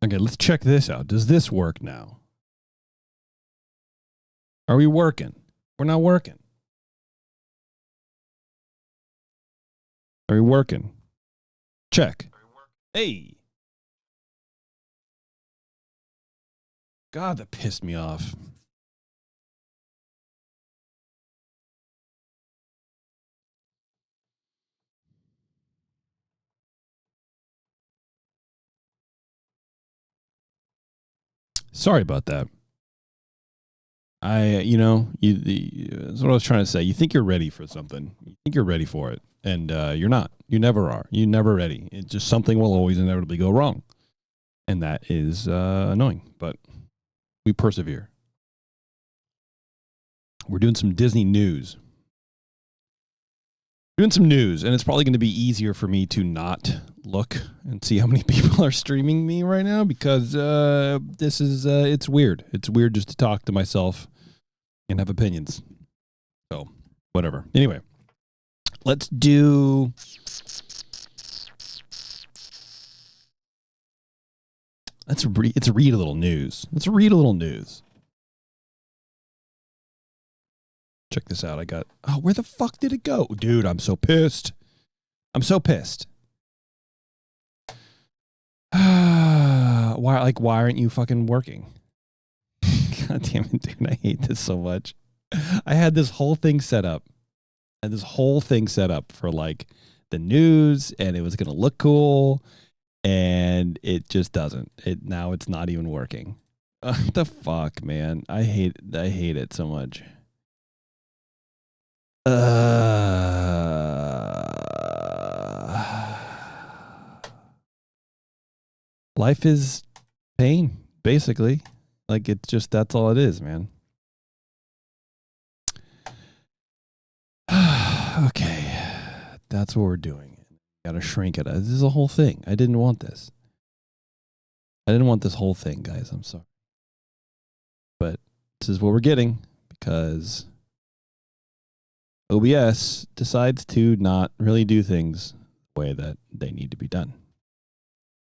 Okay, let's check this out. Does this work now? Are we working? We're not working. Are we working? Check. Hey. God, that pissed me off. Sorry about that. That's what I was trying to say. You think you're ready for something. You think you're ready for it, and you're not. You never are. You're never ready. It just something will always inevitably go wrong, and that is annoying. But we persevere. We're doing some Disney news. Doing some news, and it's probably going to be easier for me to not look and see how many people are streaming me right now because this is it's weird. It's weird just to talk to myself and have opinions. So, whatever. Anyway, let's do. Let's read a little news. Let's read a little news. Check this out. I got. Oh, where the fuck did it go, dude? I'm so pissed. I'm so pissed. Why aren't you fucking working? God damn it, dude. I hate this so much. I had this whole thing set up. For like the news, and it was gonna look cool, and it just doesn't. Now it's not even working. What the fuck, man? I hate it so much. Life is pain, basically. Like it's just that's all it is, man. Okay, that's what we're doing. Got to shrink it. This is a whole thing. I didn't want this. I didn't want this whole thing, guys. I'm sorry, but this is what we're getting because OBS decides to not really do things the way that they need to be done.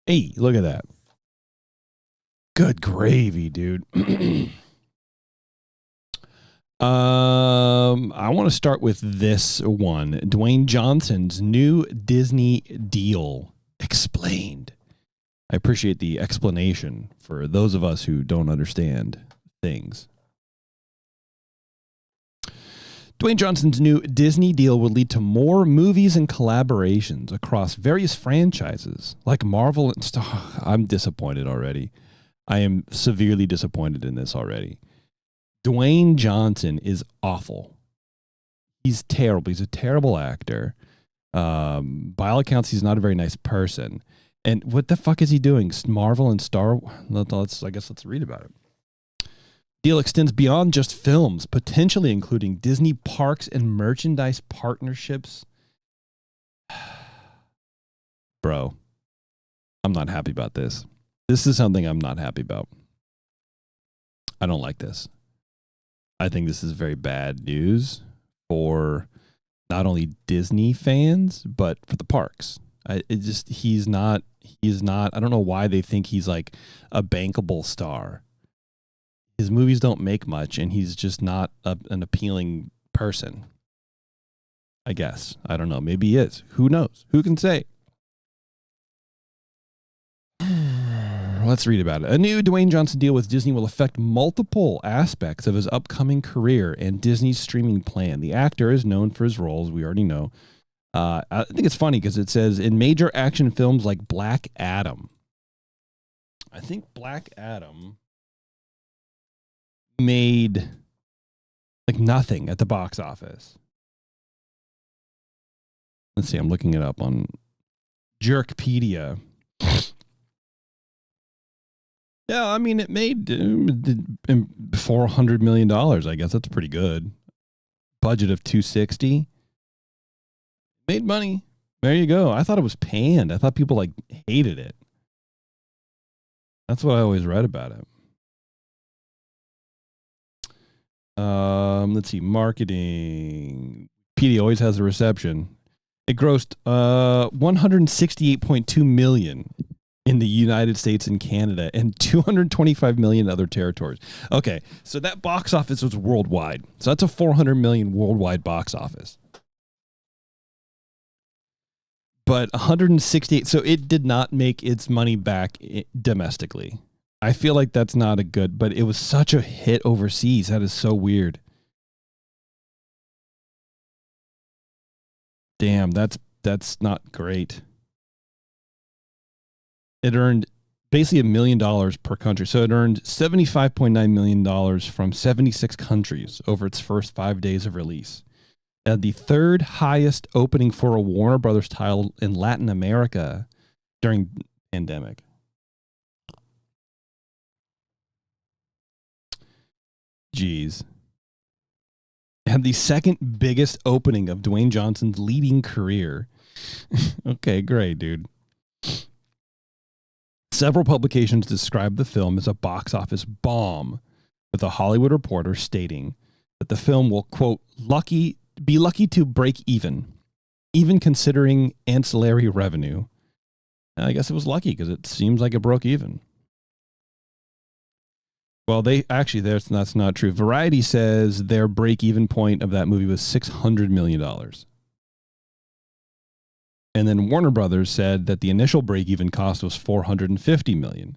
Hey, look at that. Good gravy, dude. I want to start with this one. Dwayne Johnson's new Disney deal explained. I appreciate the explanation for those of us who don't understand things. Dwayne Johnson's new Disney deal will lead to more movies and collaborations across various franchises like Marvel and Star. I'm disappointed already. I am severely disappointed in this already. Dwayne Johnson is awful. He's terrible. He's a terrible actor. By all accounts, he's not a very nice person. And what the fuck is he doing? Marvel and Star. Let's read about it. Deal extends beyond just films, potentially including Disney parks and merchandise partnerships. Bro, I'm not happy about this. This is something I'm not happy about. I don't like this. I think this is very bad news for not only Disney fans, but for the parks. He's not, I don't know why they think he's like a bankable star. His movies don't make much, and he's just not an appealing person. I guess. I don't know. Maybe he is. Who knows? Who can say? Let's read about it. A new Dwayne Johnson deal with Disney will affect multiple aspects of his upcoming career and Disney's streaming plan. The actor is known for his roles, we already know. I think it's funny because it says in major action films like Black Adam. I think Black Adam made like nothing at the box office. Let's see, I'm looking it up on Jerkpedia. Yeah, I mean, it made $400 million, I guess. That's pretty good. Budget of $260. Made money. There you go. I thought it was panned. I thought people like hated it. That's what I always read about it. Let's see. Marketing. PD always has a reception. It grossed $168.2 million in the United States and Canada and 225 million other territories. Okay, so that box office was worldwide. So that's a 400 million worldwide box office. But 168, so it did not make its money back domestically. I feel like that's not a good, but it was such a hit overseas. That is so weird. Damn, that's not great. It earned basically $1 million per country. So it earned $75.9 million from 76 countries over its first 5 days of release. And the third highest opening for a Warner Brothers title in Latin America during the pandemic. Jeez. And the second biggest opening of Dwayne Johnson's leading career. Okay, great, dude. Several publications described the film as a box office bomb, with a Hollywood Reporter stating that the film will, quote, be lucky to break even considering ancillary revenue. And I guess it was lucky because it seems like it broke even. Well, that's not true. Variety says their break-even point of that movie was $600 million. And then Warner Brothers said that the initial break-even cost was $450 million.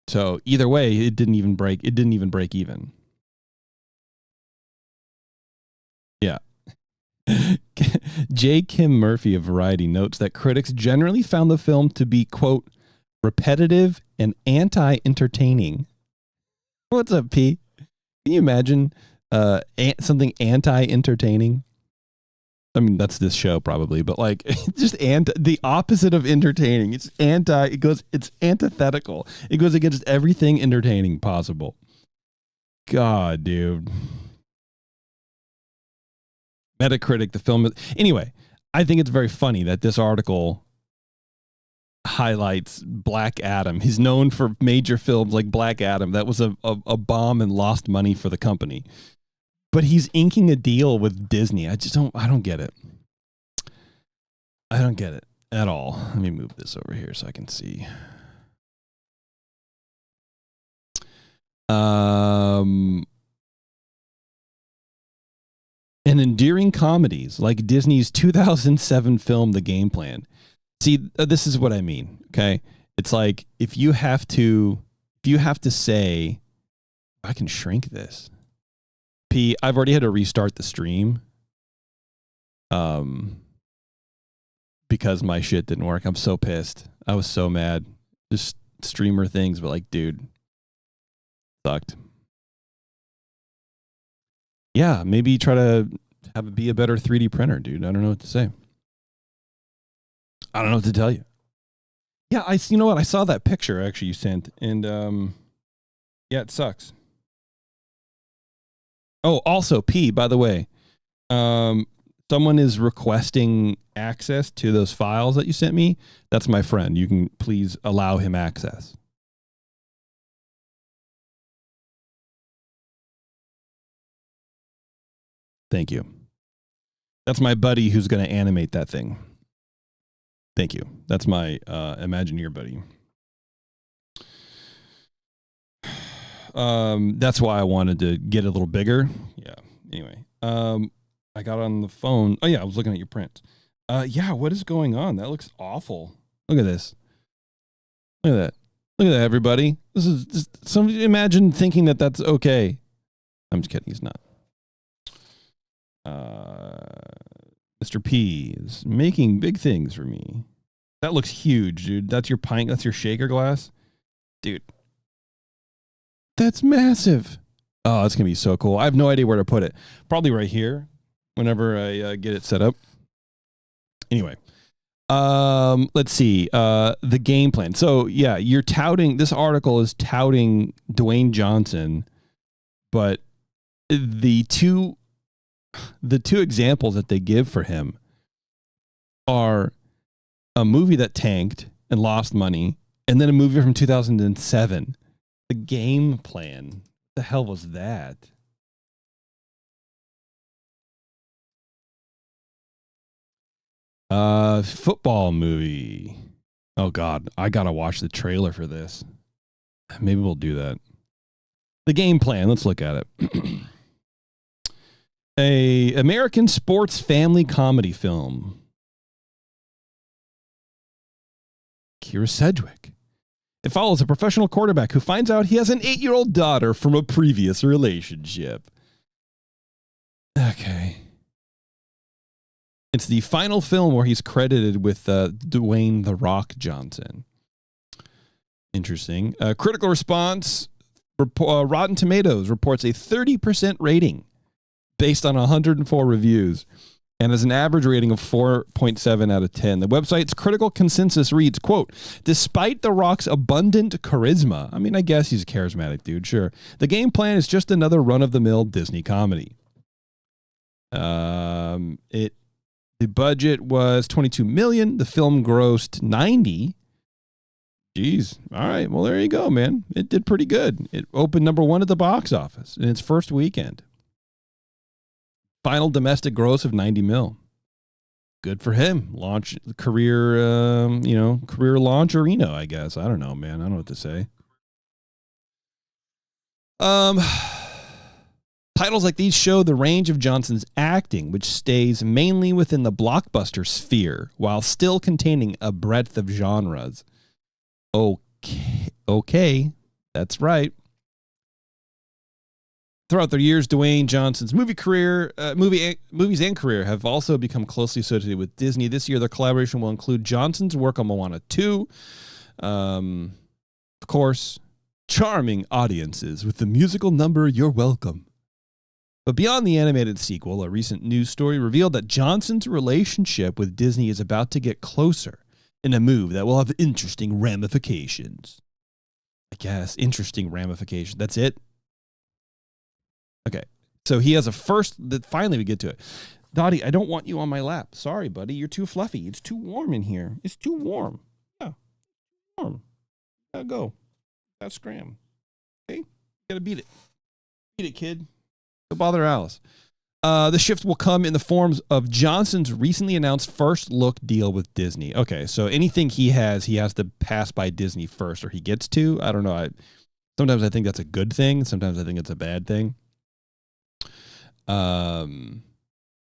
So either way, it didn't even break even. Yeah. J. Kim Murphy of Variety notes that critics generally found the film to be, quote, repetitive and anti-entertaining. What's up, P? Can you imagine something anti-entertaining? I mean, that's this show probably, but like just the opposite of entertaining. It's antithetical. It goes against everything entertaining possible. God, dude. Metacritic, the film. Anyway, I think it's very funny that this article highlights Black Adam. He's known for major films like Black Adam. That was a bomb and lost money for the company. But he's inking a deal with Disney. I don't get it. I don't get it at all. Let me move this over here so I can see. And endearing comedies like Disney's 2007 film The Game Plan. See, this is what I mean, okay? It's like if you have to say, I can shrink this. P, I've already had to restart the stream. Because my shit didn't work. I'm so pissed. I was so mad. Just streamer things, but like, dude, sucked. Yeah, maybe try to have it be a better 3D printer, dude. I don't know what to say. I don't know what to tell you. Yeah, you know what? I saw that picture actually you sent, and yeah, it sucks. Oh, also, P, by the way, someone is requesting access to those files that you sent me. That's my friend. You can please allow him access. Thank you. That's my buddy who's going to animate that thing. Thank you. That's my Imagineer buddy. That's why I wanted to get a little bigger. Yeah. Anyway, I got on the phone. Oh yeah, I was looking at your print. Yeah. What is going on? That looks awful. Look at this. Look at that. Look at that, everybody. This is just somebody imagine thinking that that's okay. I'm just kidding. He's not. Mr. P is making big things for me. That looks huge, dude. That's your pint. That's your shaker glass, dude. That's massive. Oh, it's gonna be so cool. I have no idea where to put it. Probably right here. Whenever I get it set up. Anyway, let's see. The game plan. So yeah, you're touting. This article is touting Dwayne Johnson, but the two examples that they give for him are a movie that tanked and lost money, and then a movie from 2007. The Game Plan. What the hell was that? Football movie. Oh God, I gotta watch the trailer for this. Maybe we'll do that. The game plan. Let's look at it. A American sports family comedy film. Kira Sedgwick. It follows a professional quarterback who finds out he has an 8-year-old daughter from a previous relationship. Okay. It's the final film where he's credited with Dwayne "The Rock" Johnson. Interesting. Critical response. Rotten Tomatoes reports a 30% rating based on 104 reviews and has an average rating of 4.7 out of 10. The website's critical consensus reads, quote, despite The Rock's abundant charisma, I mean, I guess he's a charismatic dude, sure, the game plan is just another run-of-the-mill Disney comedy. The budget was $22 million. The film grossed $90. Jeez. All right. Well, there you go, man. It did pretty good. It opened number 1 at the box office in its first weekend. Final domestic gross of $90 million. Good for him. Launch career, career launcherino, I guess. I don't know, man. I don't know what to say. Titles like these show the range of Johnson's acting, which stays mainly within the blockbuster sphere while still containing a breadth of genres. Okay, that's right. Throughout their years, Dwayne Johnson's movies and career have also become closely associated with Disney. This year, their collaboration will include Johnson's work on Moana 2. Of course, charming audiences with the musical number You're Welcome. But beyond the animated sequel, a recent news story revealed that Johnson's relationship with Disney is about to get closer in a move that will have interesting ramifications. I guess, interesting ramifications. That's it? Okay, so he has a first, finally we get to it. Dottie, I don't want you on my lap. Sorry, buddy, you're too fluffy. It's too warm in here. It's too warm. Yeah, warm. Gotta go. Gotta scram. Okay, gotta beat it. Beat it, kid. Don't bother Alice. The shift will come in the forms of Johnson's recently announced first look deal with Disney. Okay, so anything he has to pass by Disney first, or he gets to. I don't know. Sometimes I think that's a good thing. Sometimes I think it's a bad thing.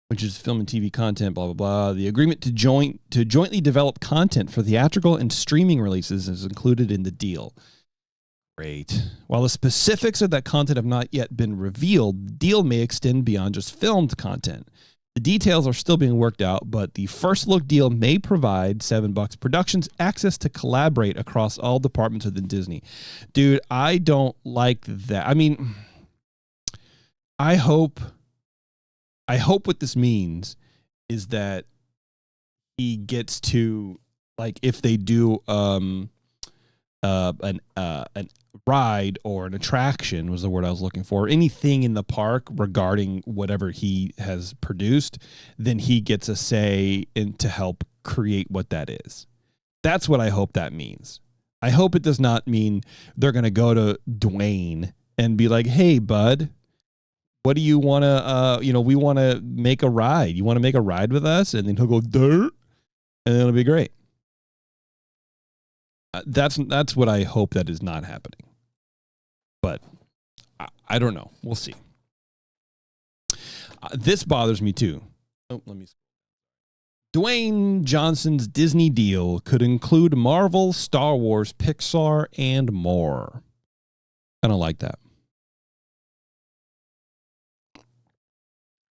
Which is film and TV content, blah, blah, blah. The agreement to jointly develop content for theatrical and streaming releases is included in the deal. Great. While the specifics of that content have not yet been revealed, the deal may extend beyond just filmed content. The details are still being worked out, but the first look deal may provide $7 Productions access to collaborate across all departments within Disney. Dude, I don't like that. I mean, I hope what this means is that he gets to, like, if they do an ride or an attraction was the word I was looking for, anything in the park regarding whatever he has produced, then he gets a say to help create what that is. That's what I hope that means. I hope it does not mean they're going to go to Dwayne and be like, hey, bud, what do you want to, we want to make a ride. You want to make a ride with us? And then he'll go, dirt, and it'll be great. That's what I hope that is not happening. But I don't know. We'll see. This bothers me too. Oh, let me see. Dwayne Johnson's Disney deal could include Marvel, Star Wars, Pixar, and more. I don't like that.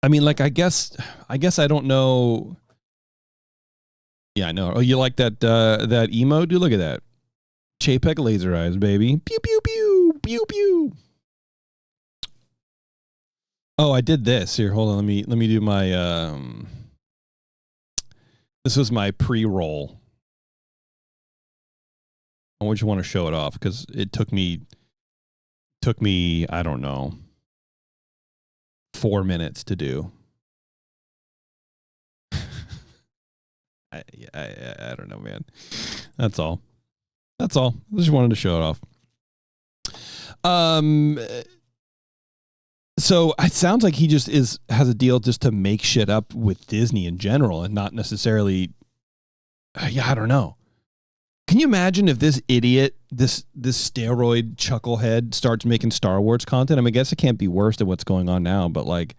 I mean, like, I guess I don't know. Yeah, I know. Oh, you like that emo? Dude, look at that. Chapek laser eyes, baby. Pew, pew, pew, pew, pew. Oh, I did this. Here, hold on. Let me do my, this was my pre-roll. I just want to show it off because it took me, I don't know, 4 minutes to do. I don't know, man. That's all. I just wanted to show it off. So it sounds like he just has a deal just to make shit up with Disney in general and not necessarily, I don't know. Can you imagine if this idiot, this steroid chucklehead starts making Star Wars content? I mean, I guess it can't be worse than what's going on now, but like,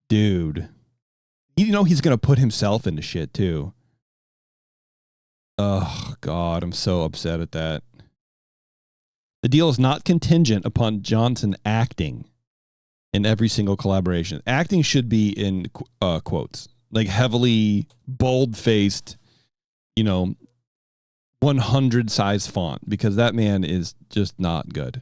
dude, you know he's going to put himself into shit too. Oh, God, I'm so upset at that. The deal is not contingent upon Johnson acting in every single collaboration. Acting should be in quotes, like heavily bold-faced, 100 size font, because that man is just not good.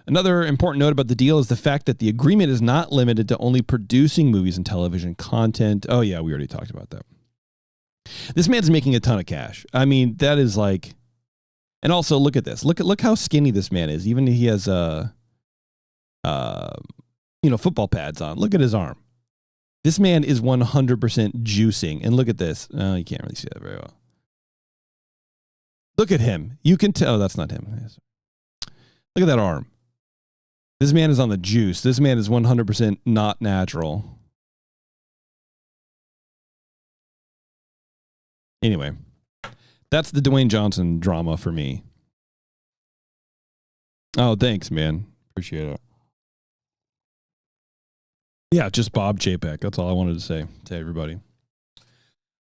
Another important note about the deal is the fact that the agreement is not limited to only producing movies and television content. Oh, yeah, we already talked about that. This man's making a ton of cash. I mean, that is like... And also, look at this. Look how skinny this man is. Even if he has football pads on. Look at his arm. This man is 100% juicing. And look at this. Oh, you can't really see that very well. Look at him. You can tell that's not him. Look at that arm. This man is on the juice. This man is 100% not natural. Anyway, that's the Dwayne Johnson drama for me. Oh, thanks, man. Appreciate it. Yeah, just Bob Chapek. That's all I wanted to say to everybody.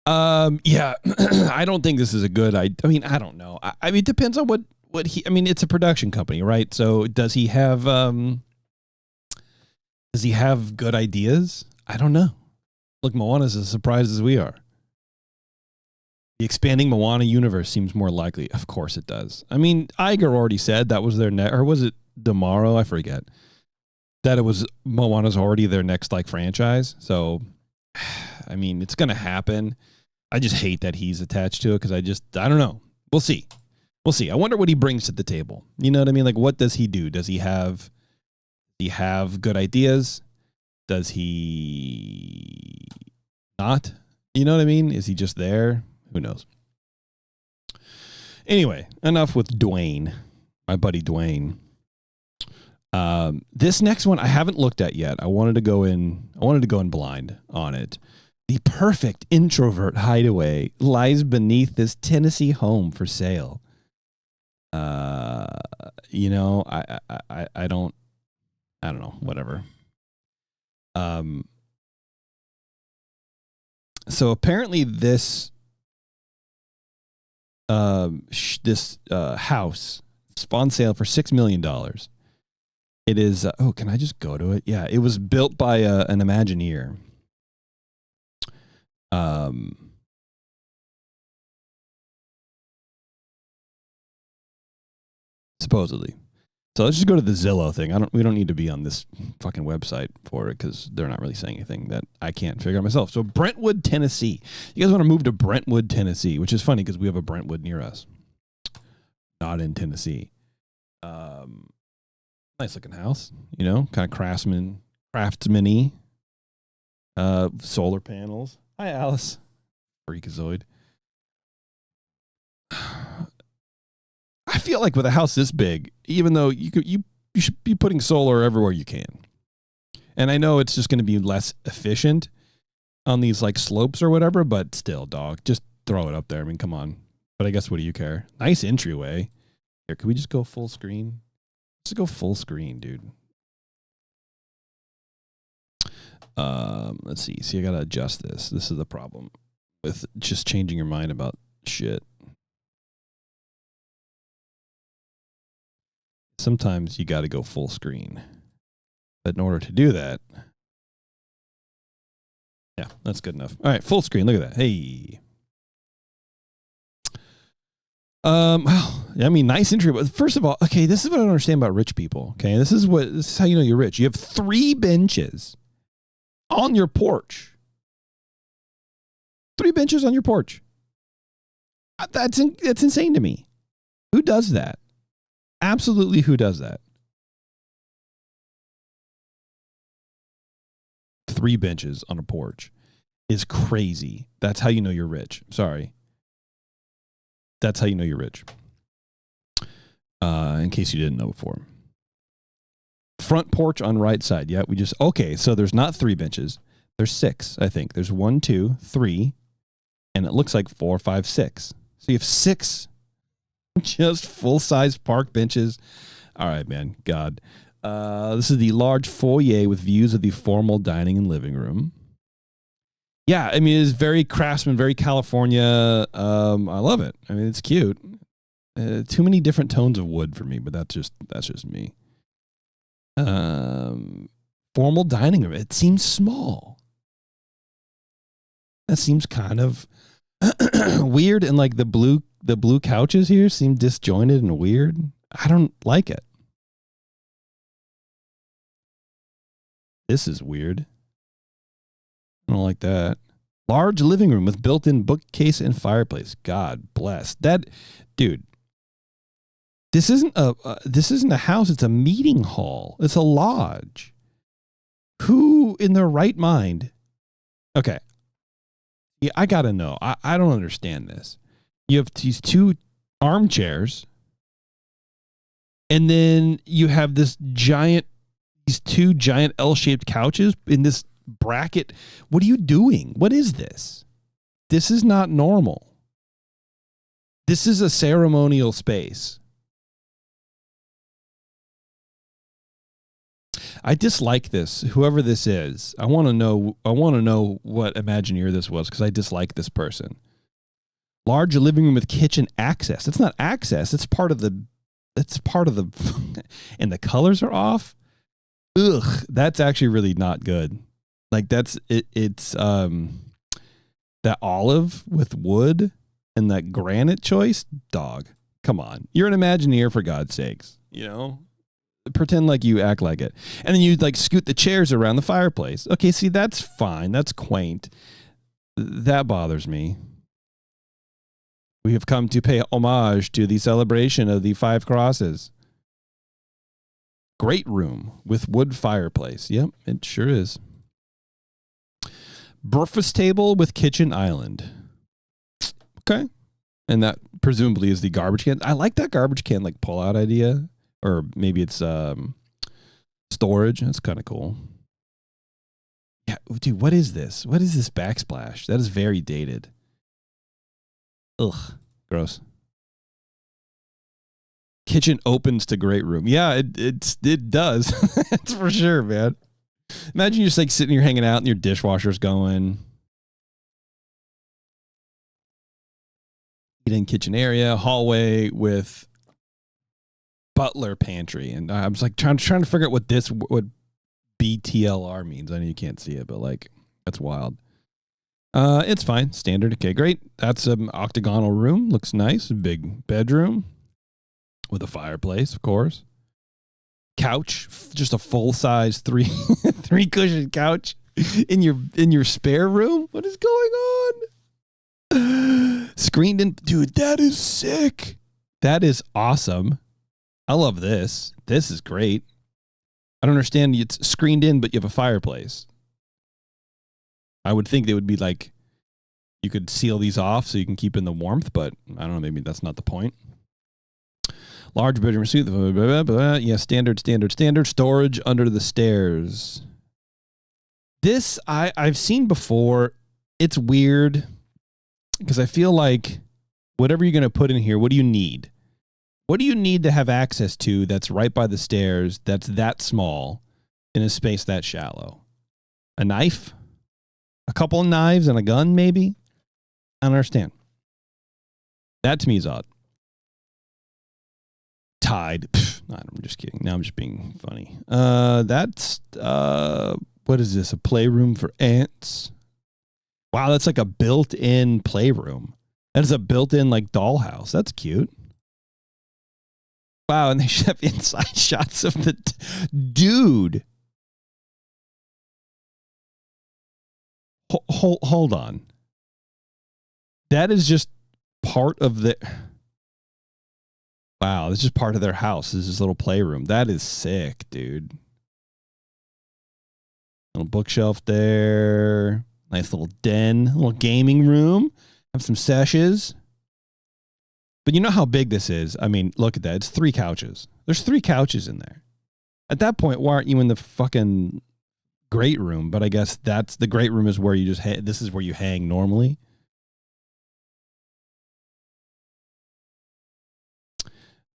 Yeah, I don't think this is a good idea. I mean, I don't know. I mean, it depends on what he, I mean, it's a production company, right? So does he have good ideas? I don't know. Look, Moana's as surprised as we are. The expanding Moana universe seems more likely. Of course it does. I mean, Iger already said that was their or was it Tomorrow? I forget. That it was Moana's already their next like franchise. So, I mean, it's going to happen. I just hate that he's attached to it because I don't know. We'll see. We'll see. I wonder what he brings to the table. You know what I mean? Like, what does he do? Does he have good ideas? Does he not? You know what I mean? Is he just there? Who knows? Anyway, enough with Dwayne, my buddy Dwayne. This next one I haven't looked at yet. I wanted to go in blind on it. The perfect introvert hideaway lies beneath this Tennessee home for sale. I don't know, whatever. So apparently this house is on sale for $6 million. It is, can I just go to it? Yeah, it was built by an Imagineer. Supposedly. So let's just go to the Zillow thing. We don't need to be on this fucking website for it because they're not really saying anything that I can't figure out myself. So Brentwood, Tennessee. You guys want to move to Brentwood, Tennessee, which is funny because we have a Brentwood near us. Not in Tennessee. Nice looking house, kind of craftsman-y. Solar panels. Hi, Alice. Freakazoid. I feel like with a house this big, even though you should be putting solar everywhere you can. And I know it's just going to be less efficient on these like slopes or whatever, but still, dog, just throw it up there. I mean, come on. But I guess what do you care? Nice entryway. Here, can we just go full screen? Let's go full screen, dude. Let's see. See, I got to adjust this. This is the problem with just changing your mind about shit. Sometimes you got to go full screen. But in order to do that, yeah, that's good enough. All right, full screen. Look at that. Hey. Well, I mean, nice entry. But first of all, okay, this is what I don't understand about rich people. Okay, this is how you know you're rich. You have 3 benches on your porch. 3 benches on your porch. That's insane to me. Who does that? Absolutely, who does that? 3 benches on a porch is crazy. That's how you know you're rich. Sorry. That's how you know you're rich. In case you didn't know before. Front porch on right side. Yeah, okay, so there's not 3 benches. There's 6, I think. There's 1, 2, 3, and it looks like 4, 5, 6. So you have 6 just full-size park benches. All right, man. God. This is the large foyer with views of the formal dining and living room. Yeah, I mean, it's very Craftsman, very California. I love it. I mean, it's cute. Too many different tones of wood for me, but that's just me. Formal dining room. It seems small. That seems kind of weird, and like the blue couches here seem disjointed and weird. I don't like it. This is weird. I don't like that. Large living room with built-in bookcase and fireplace. God bless that, dude. This isn't a house. It's a meeting hall. It's a lodge. Who in their right mind? Okay. Yeah, I gotta know. I don't understand this. You have these 2 armchairs, and then you have these 2 giant L-shaped couches in this bracket. What are you doing? What is this? This is not normal. This is a ceremonial space. I dislike this. Whoever this is, I want to know what Imagineer this was, because I dislike this person. Large living room with kitchen access. It's not access. It's part of the. And the colors are off. Ugh, that's actually really not good. Like that's it. It's that olive with wood and that granite choice. Dog, come on. You're an Imagineer, for God's sakes. You know. Pretend like you act like it. And then you like scoot the chairs around the fireplace. Okay, see, that's fine. That's quaint. That bothers me. We have come to pay homage to the celebration of the 5 crosses. Great room with wood fireplace. Yep, it sure is. Breakfast table with kitchen island. Okay. And that presumably is the garbage can. I like that garbage can like pull out idea. Or maybe it's storage. That's kind of cool. Yeah, dude, what is this? What is this backsplash? That is very dated. Ugh, gross. Kitchen opens to great room. Yeah, it does. That's for sure, man. Imagine you're just like sitting here hanging out and your dishwasher's going. Eating kitchen area, hallway with butler pantry, and I was like trying to figure out what BTLR means. I know you can't see it, but like that's wild. It's fine, standard. Okay, great. That's an octagonal room. Looks nice. Big bedroom with a fireplace, of course. Couch, just a full size 3 cushion couch in your spare room. What is going on? Screened in, dude. That is sick. That is awesome. I love this. This is great. I don't understand. It's screened in, but you have a fireplace. I would think they would be like, you could seal these off so you can keep in the warmth, but I don't know. Maybe that's not the point. Large bedroom suite. Blah, blah, blah, blah. Yeah, standard. Storage under the stairs. This I've seen before. It's weird because I feel like whatever you're going to put in here, what do you need? What do you need to have access to that's right by the stairs, that's that small, in a space that shallow? A knife? A couple of knives and a gun, maybe? I don't understand. That to me is odd. Tide. I'm just kidding. Now I'm just being funny. That's, what is this? A playroom for ants? Wow, that's like a built-in playroom. That is a built-in like dollhouse. That's cute. Wow, and they should have inside shots of the dude. Hold on. That is just part of the. Wow, this is part of their house. This is this little playroom. That is sick, dude. Little bookshelf there. Nice little den. Little gaming room. Have some sessions. But you know how big this is? I mean, look at that. It's 3 couches. There's 3 couches in there. At that point, why aren't you in the fucking great room? But I guess that's the great room is where you just this is where you hang normally.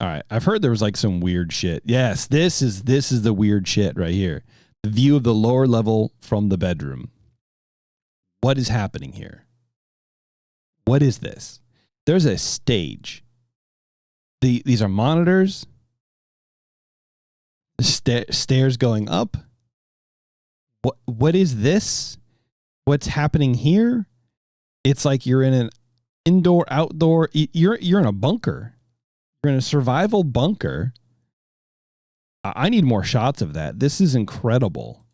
All right. I've heard there was like some weird shit. Yes, this is the weird shit right here. The view of the lower level from the bedroom. What is happening here? What is this? There's a stage. These are monitors. Stairs going up. What is this? What's happening here? It's like you're in an indoor, outdoor. You're in a bunker. You're in a survival bunker. I need more shots of that. This is incredible.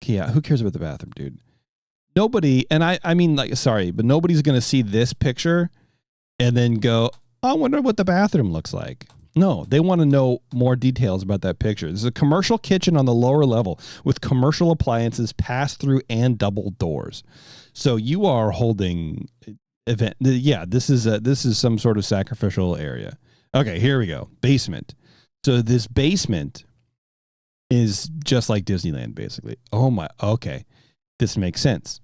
Okay, yeah, who cares about the bathroom, dude? Nobody, and I mean, like, sorry, but nobody's going to see this picture and then go, I wonder what the bathroom looks like. No, they want to know more details about that picture. There's a commercial kitchen on the lower level with commercial appliances, pass-through, and double doors. So you are holding event. Yeah, this is some sort of sacrificial area. Okay, here we go. Basement. So this basement is just like Disneyland, basically. Oh my. Okay, this makes sense.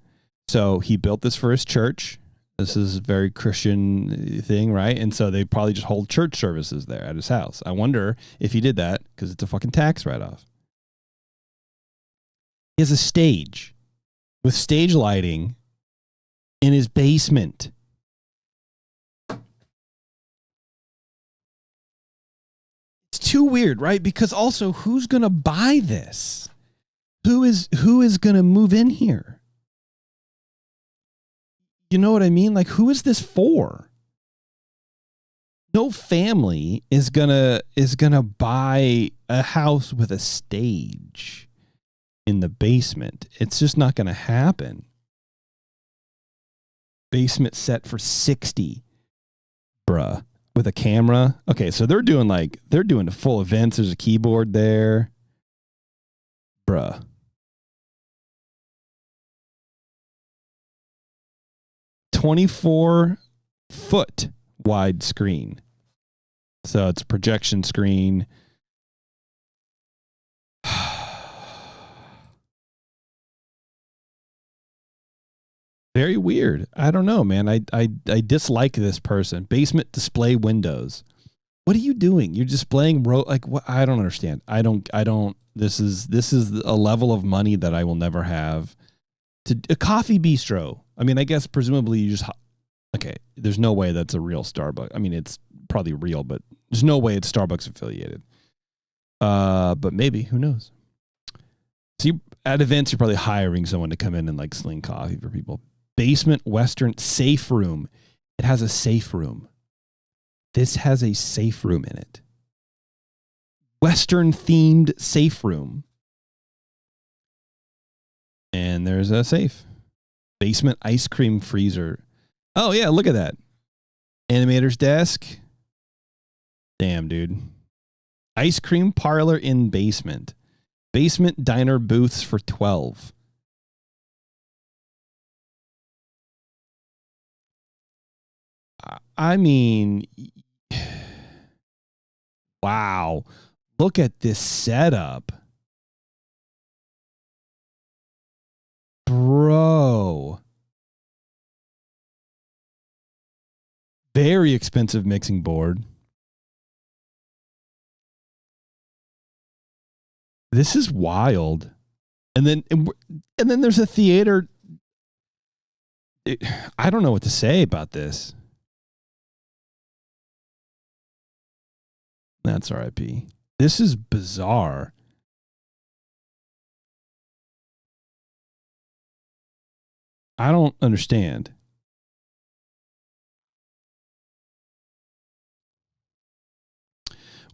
So he built this for his church. This is a very Christian thing, right? And so they probably just hold church services there at his house. I wonder if he did that because it's a fucking tax write-off. He has a stage with stage lighting in his basement. It's too weird, right? Because also, who's going to buy this? Who is going to move in here? You know what I mean? Like, who is this for? No family is gonna buy a house with a stage in the basement. It's just not gonna happen. Basement set for 60, bruh, with a camera. Okay, so they're doing the full events. There's a keyboard there, bruh. $24-foot wide screen. So it's a projection screen. Very weird. I don't know, man. I dislike this person. Basement display windows. What are you doing? You're displaying like what? I don't understand. I don't. This is a level of money that I will never have. To a coffee bistro. I mean, I guess presumably you just okay. There's no way that's a real Starbucks. I mean, it's probably real, but there's no way it's Starbucks affiliated. But maybe, who knows? So at events, you're probably hiring someone to come in and like sling coffee for people. Basement Western safe room. It has a safe room. This has a safe room in it. Western themed safe room. And there's a safe. Basement ice cream freezer. Oh, yeah, look at that. Animator's desk. Damn, dude. Ice cream parlor in basement. Basement diner booths for 12. I mean, wow. Look at this setup. Bro. Very expensive mixing board. This is wild. And then there's a theater. I don't know what to say about this. That's RIP. This is bizarre. I don't understand.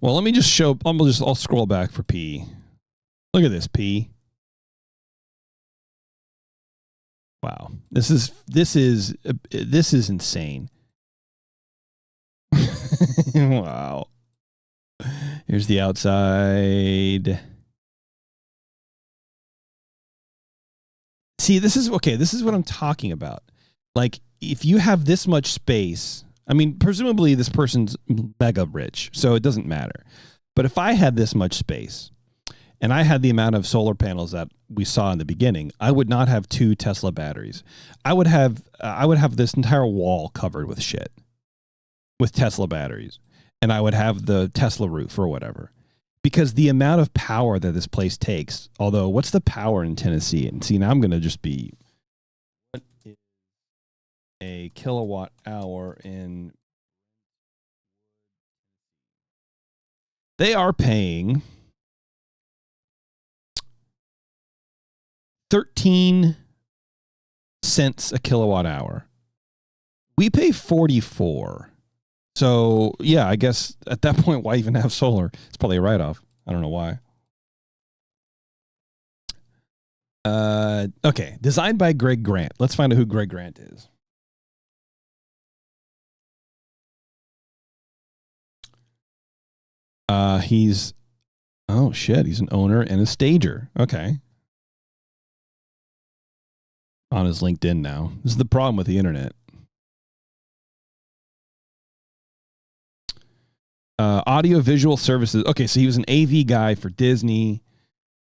Well, let me just show. I'll scroll back for P. Look at this, P. Wow, this is insane. Wow. Here's the outside. See, this is okay. This is what I'm talking about. Like, if you have this much space, I mean, presumably this person's mega rich, so it doesn't matter. But if I had this much space and I had the amount of solar panels that we saw in the beginning, I would not have 2 Tesla batteries. I would have this entire wall covered with shit, with Tesla batteries. and I would have the Tesla roof or whatever. Because the amount of power that this place takes, although what's the power in Tennessee? And see, now I'm going to just be, what is a kilowatt hour in, they are paying 13 cents a kilowatt hour. We pay 44. So, yeah, I guess at that point, why even have solar? It's probably a write-off. I don't know why. Okay, designed by Greg Grant. Let's find out who Greg Grant is. He's, oh shit, he's an owner and a stager. Okay. On his LinkedIn now. This is the problem with the internet. Audio visual services. Okay, so he was an AV guy for Disney.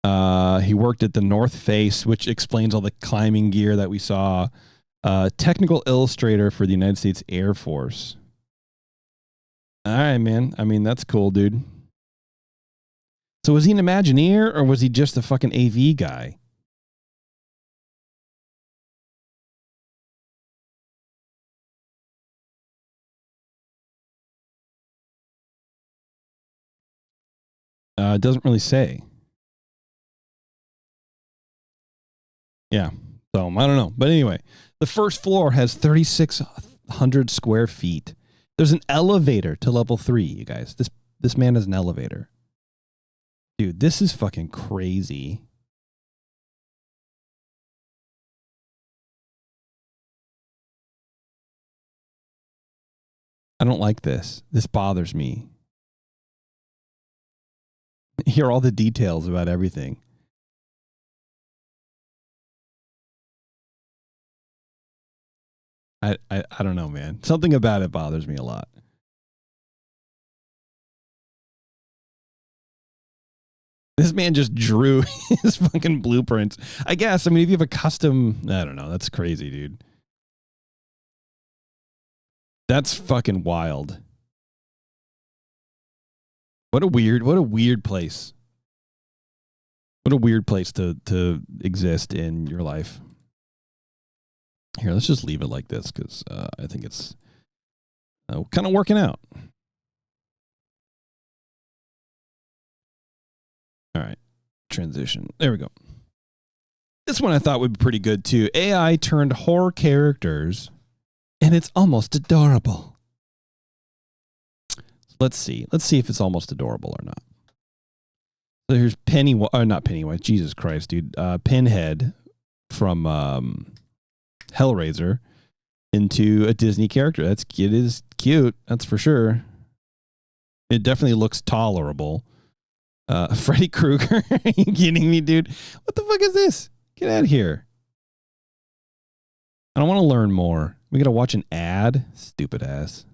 He worked at the North Face, which explains all the climbing gear that we saw. Technical illustrator for the United States Air Force. All right, man. I mean, that's cool, dude. So was he an Imagineer or was he just a fucking AV guy? It doesn't really say. Yeah. So I don't know. But anyway, the first floor has 3,600 square feet. There's an elevator to level 3, you guys. This man has an elevator. Dude, this is fucking crazy. I don't like this. This bothers me. Hear all the details about everything. I don't know, man. Something about it bothers me a lot. This man just drew his fucking blueprints. I guess. I mean, if you have a custom, I don't know. That's crazy, dude. That's fucking wild. What a weird place. What a weird place to exist in your life. Here, let's just leave it like this because I think it's kind of working out. All right. Transition. There we go. This one I thought would be pretty good too. AI turned horror characters, and it's almost adorable. Let's see. Let's see if it's almost adorable or not. So here's not Pennywise. Jesus Christ, dude. Pinhead from Hellraiser into a Disney character. It is cute. That's for sure. It definitely looks tolerable. Freddy Krueger. Are you kidding me, dude? What the fuck is this? Get out of here. I don't want to learn more. We got to watch an ad? Stupid ass.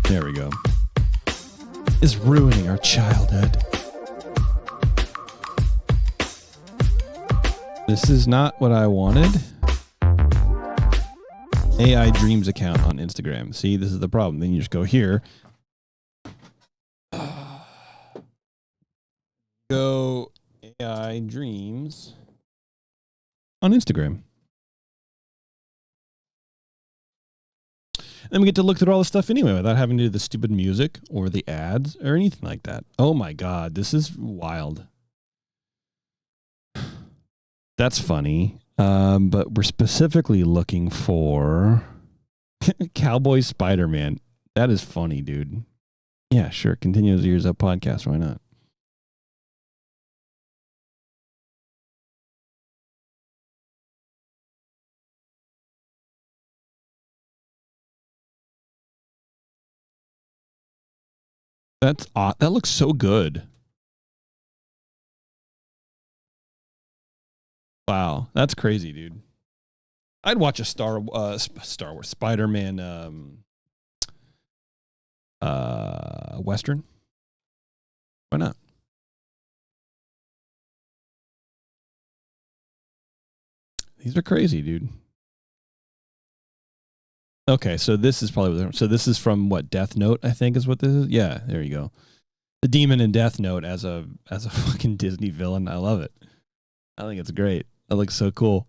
There we go. Is ruining our childhood. This is not what I wanted. AI Dreams account on Instagram. See, this is the problem. Then you just go here. Go AI Dreams on Instagram. Then we get to look through all the stuff anyway without having to do the stupid music or the ads or anything like that. Oh my God, this is wild. That's funny. But we're specifically looking for Cowboy Spider-Man. That is funny, dude. Yeah, sure. Continuous Ears Up podcast. Why not? That's odd. That looks so good. Wow, that's crazy, dude. I'd watch a Star Wars Spider-Man Western. Why not? These are crazy, dude. Okay, so this is probably so this is from what Death Note, I think is what this is. Yeah, there you go. The demon in Death Note as a fucking Disney villain. I love it. I think it's great. That looks so cool.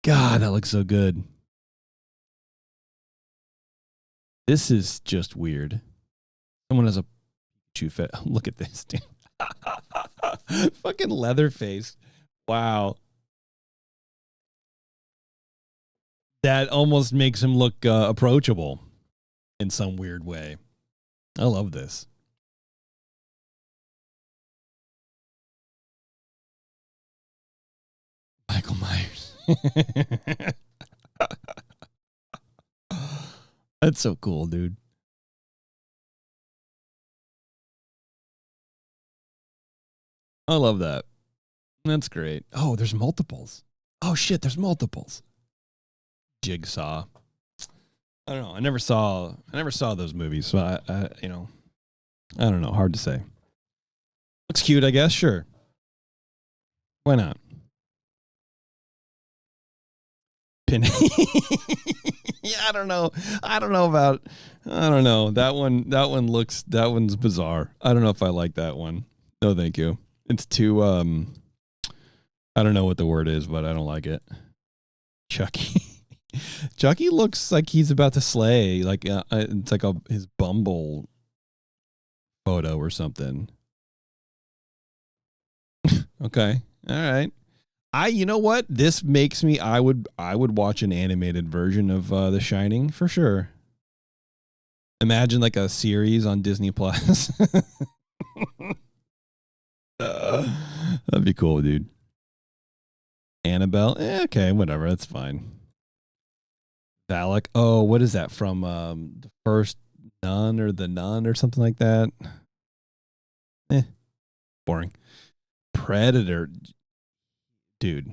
God, that looks so good. This is just weird. Someone has a Pikachu fit. Look at this, dude. Fucking Leatherface. Wow. That almost makes him look approachable in some weird way. I love this. Michael Myers. That's so cool, dude. I love that. That's great. Oh, there's multiples. Oh shit, there's multiples. Jigsaw. I don't know. I never saw those movies, so I don't know. Hard to say. Looks cute, I guess. Sure. Why not? Pin. Yeah, I don't know. I don't know about. I don't know. That one. That one's bizarre. I don't know if I like that one. No, thank you. It's too. I don't know what the word is, but I don't like it. Chucky. Chucky looks like he's about to slay. Like it's like his Bumble photo or something. Okay. All right. You know what? This makes me I would watch an animated version of The Shining for sure. Imagine like a series on Disney Plus. That'd be cool, dude. Annabelle? Okay, whatever. That's fine. Valak. Oh, what is that from the first Nun or the Nun or something like that? Eh, boring. Predator, dude.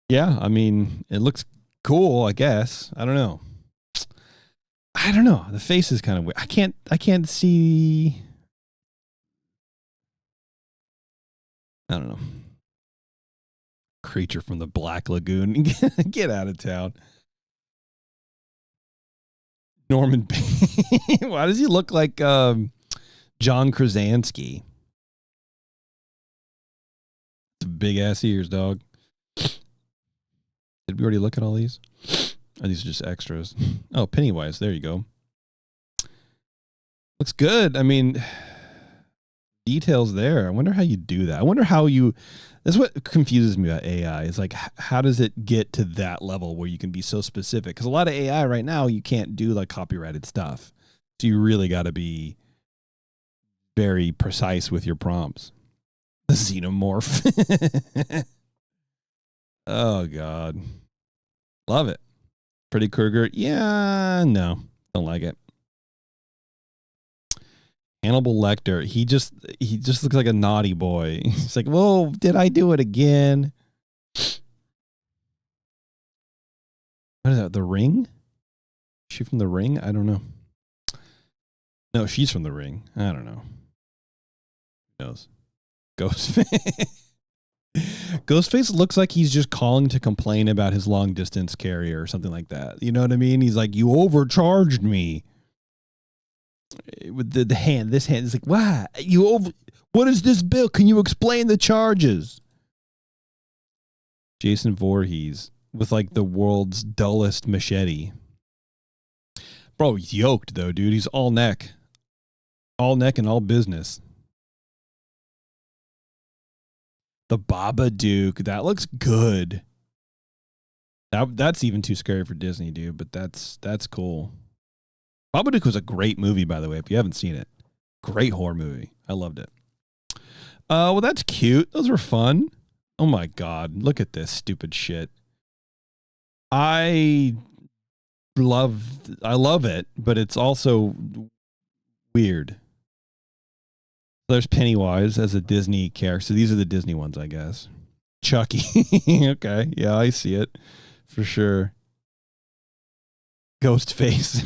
Yeah, I mean, it looks cool, I guess. I don't know. I don't know. The face is kind of weird. I can't see. I don't know. Creature from the Black Lagoon. Get out of town. Norman Bates. Why does he look like John Krasinski? Big ass ears, dog. Did we already look at all these? Or these are just extras? Oh, Pennywise. There you go. Looks good. I mean, details there. I wonder how you do that. I wonder how you. That's what confuses me about AI. Is like, how does it get to that level where you can be so specific? Because a lot of AI right now, you can't do like copyrighted stuff. So you really got to be very precise with your prompts. The xenomorph. Oh God, love it. Freddy Krueger. Yeah, no, don't like it. Hannibal Lecter. He just looks like a naughty boy. He's like, whoa, did I do it again? What is that? The Ring? Is she from The Ring? I don't know. No, she's from The Ring. I don't know. Who knows? Ghostface. Ghostface looks like he's just calling to complain about his long distance carrier or something like that. You know what I mean? He's like, you overcharged me. With the hand, this hand is like, why? What is this bill? Can you explain the charges? Jason Voorhees with like the world's dullest machete. Bro, he's yoked though, dude. He's all neck. All neck and all business. The Babadook. That looks good. That's even too scary for Disney, dude, but that's cool. Babadook was a great movie, by the way, if you haven't seen it. Great horror movie. I loved it. Well, that's cute. Those were fun. Oh my God. Look at this stupid shit. I love it, but it's also weird. There's Pennywise as a Disney character. So these are the Disney ones, I guess. Chucky. Okay. Yeah, I see it for sure. Ghostface.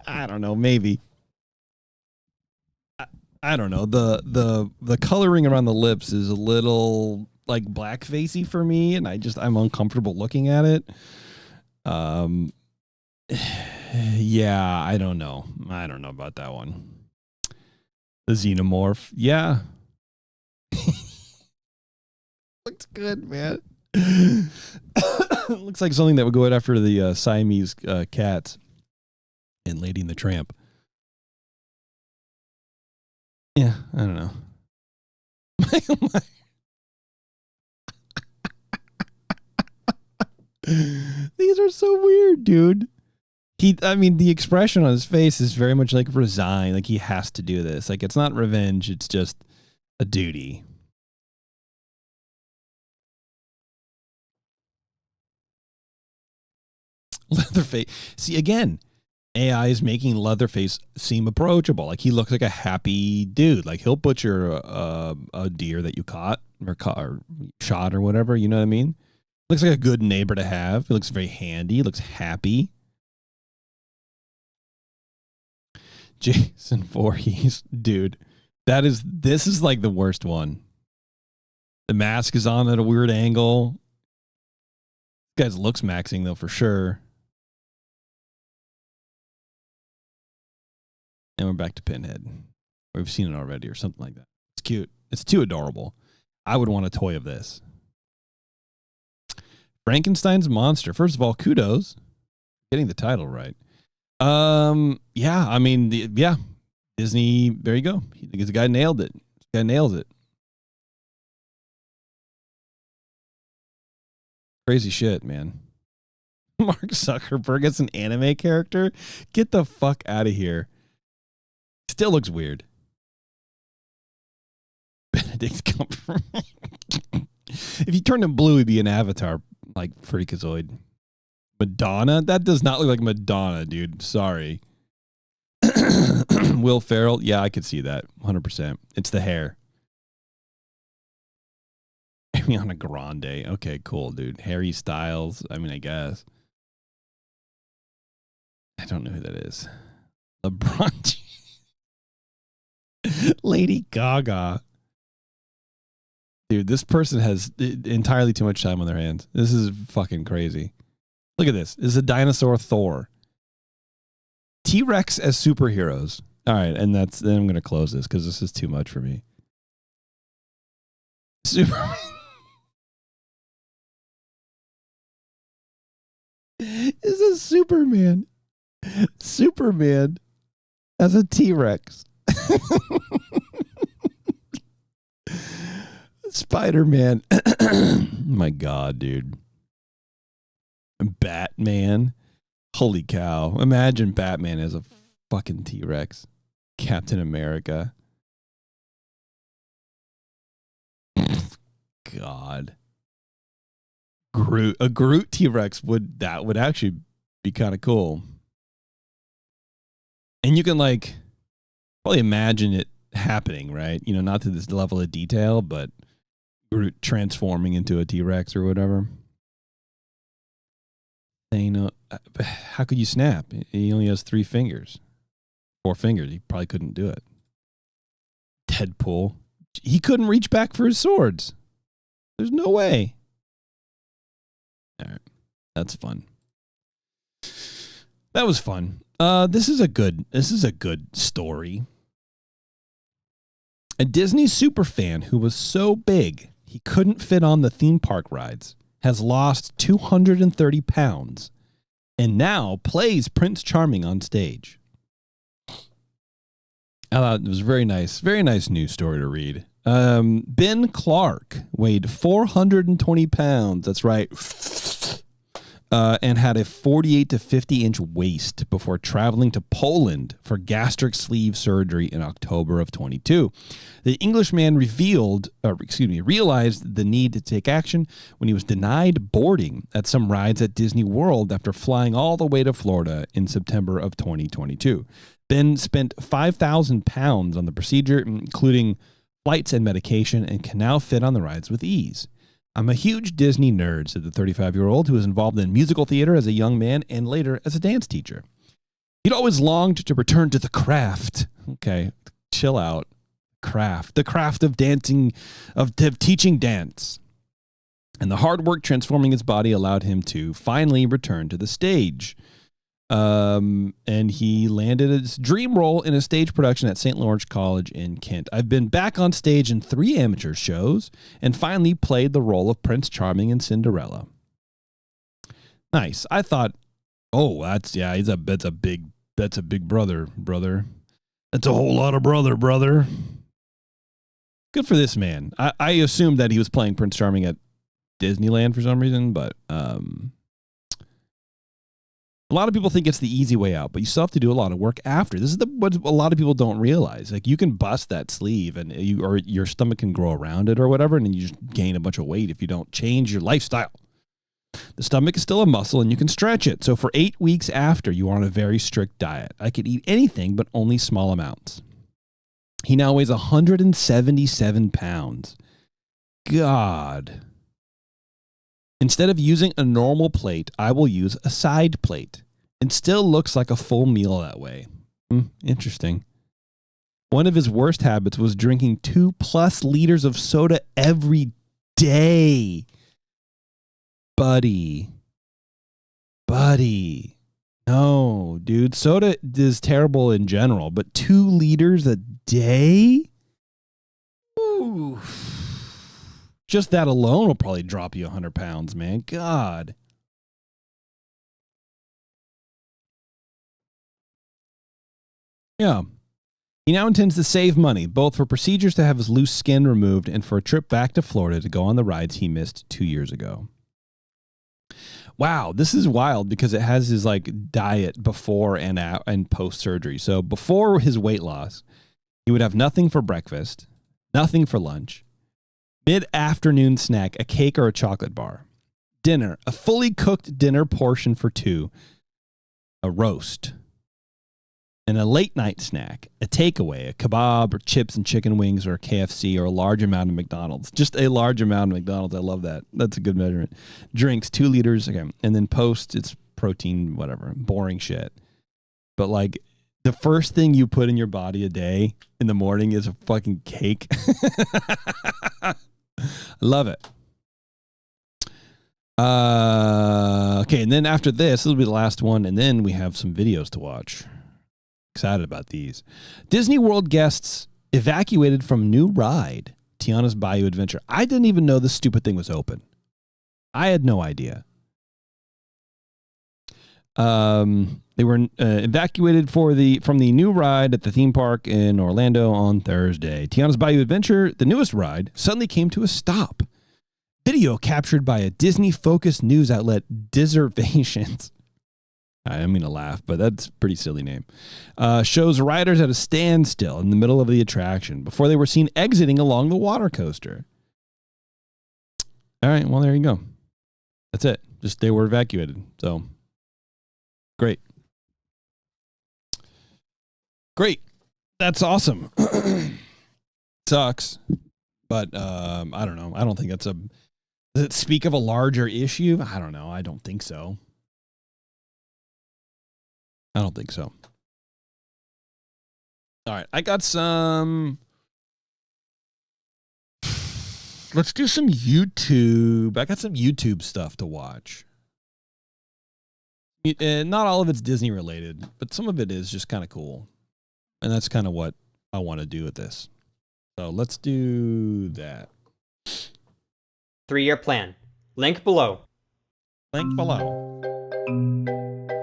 I don't know. Maybe. I don't know. The coloring around the lips is a little like blackfacey for me, and I'm uncomfortable looking at it. Yeah, I don't know about that one. The xenomorph, yeah. Looks good, man. Looks like something that would go out after the Siamese cats in Lady and the Tramp. Yeah, I don't know. These are so weird, dude. The expression on his face is very much like resigned, like he has to do this. Like, it's not revenge, it's just a duty. Leatherface. See, again, AI is making Leatherface seem approachable. Like, he looks like a happy dude. Like, he'll butcher a deer that you caught or shot or whatever. You know what I mean? Looks like a good neighbor to have. He looks very handy. He looks happy. Jason Voorhees, dude. This is like the worst one. The mask is on at a weird angle. This guy's looks maxing though, for sure. And we're back to Pinhead. We've seen it already or something like that. It's cute. It's too adorable. I would want a toy of this. Frankenstein's monster. First of all, kudos. Getting the title right. Yeah, I mean, yeah. Disney, there you go. The guy nailed it. The guy nails it. Crazy shit, man. Mark Zuckerberg as an anime character? Get the fuck out of here. Still looks weird. Benedict Cumberbatch. If he turned him blue, he'd be an avatar, like Freakazoid. Madonna? That does not look like Madonna, dude. Sorry. Will Ferrell? Yeah, I could see that. 100%. It's the hair. Ariana Grande. Okay, cool, dude. Harry Styles. I mean, I guess. I don't know who that is. LeBron. Lady Gaga. Dude, this person has entirely too much time on their hands. This is fucking crazy. Look at this. This is a dinosaur Thor. T-Rex as superheroes. All right, and then I'm going to close this because this is too much for me. Superman. This is Superman. Superman as a T-Rex. Spider-Man. My God, dude. Batman. Holy cow. Imagine Batman as a fucking T-Rex. Captain America. God. Groot. A Groot T-Rex would actually be kind of cool. And you can like probably imagine it happening, right? You know, not to this level of detail, but Groot transforming into a T-Rex or whatever. How could you snap? He only has 3 fingers. 4 fingers. He probably couldn't do it. Deadpool. He couldn't reach back for his swords. There's no way. All right. That's fun. That was fun. This is a good story. A Disney superfan who was so big he couldn't fit on the theme park rides has lost 230 pounds and now plays Prince Charming on stage. I thought it was very nice news story to read. Ben Clark weighed 420 pounds. That's right. And had a 48 to 50 inch waist before traveling to Poland for gastric sleeve surgery in October of 22. The Englishman realized the need to take action when he was denied boarding at some rides at Disney World after flying all the way to Florida in September of 2022. Ben spent 5,000 pounds on the procedure, including flights and medication, and can now fit on the rides with ease. I'm a huge Disney nerd, said the 35-year-old who was involved in musical theater as a young man and later as a dance teacher. He'd always longed to return to the craft. Okay, chill out. The craft of dancing, of teaching dance. And the hard work transforming his body allowed him to finally return to the stage. And he landed his dream role in a stage production at St. Lawrence College in Kent. I've been back on stage in 3 amateur shows and finally played the role of Prince Charming in Cinderella. Nice. I thought, oh, that's a big brother. That's a whole lot of brother. Good for this man. I assumed that he was playing Prince Charming at Disneyland for some reason, but a lot of people think it's the easy way out, but you still have to do a lot of work after. This is what a lot of people don't realize. Like, you can bust that sleeve and your stomach can grow around it or whatever, and then you just gain a bunch of weight if you don't change your lifestyle. The stomach is still a muscle and you can stretch it. So for 8 weeks after, you are on a very strict diet. I could eat anything, but only small amounts. He now weighs 177 pounds. God. Instead of using a normal plate, I will use a side plate. It still looks like a full meal that way. Interesting. One of his worst habits was drinking 2+ liters of soda every day. Buddy. No, dude. Soda is terrible in general, but 2 liters a day? Ooh. Just that alone will probably drop you 100 pounds, man. God. Yeah. He now intends to save money, both for procedures to have his loose skin removed and for a trip back to Florida to go on the rides he missed 2 years ago. Wow, this is wild because it has his diet before and post surgery. So before his weight loss, he would have nothing for breakfast, nothing for lunch, mid-afternoon snack, a cake or a chocolate bar, dinner, a fully cooked dinner portion for 2, a roast, and a late night snack, a takeaway, a kebab or chips and chicken wings or a KFC or a large amount of McDonald's. Just a large amount of McDonald's. I love that. That's a good measurement. Drinks, 2 liters. Okay. And then post, it's protein, whatever. Boring shit. But the first thing you put in your body a day in the morning is a fucking cake. I love it. Okay. And then after this will be the last one. And then we have some videos to watch. Excited about these. Disney World guests evacuated from new ride, Tiana's Bayou Adventure. I didn't even know this stupid thing was open. I had no idea. They were evacuated from the new ride at the theme park in Orlando on Thursday. Tiana's Bayou Adventure, the newest ride, suddenly came to a stop. Video captured by a Disney-focused news outlet, Deservations. I didn't mean to laugh, but that's a pretty silly name. Shows riders at a standstill in the middle of the attraction before they were seen exiting along the water coaster. All right, well, there you go. That's it. Just they were evacuated. So, great. Great. That's awesome. Sucks. But I don't know. I don't think that's does it speak of a larger issue? I don't know. I don't think so. I don't think so. All right. I got some. Let's do some YouTube. I got some YouTube stuff to watch. Not all of it's Disney related, but some of it is just kind of cool. And that's kind of what I want to do with this. So let's do that. 3-year plan. Link below. Link below.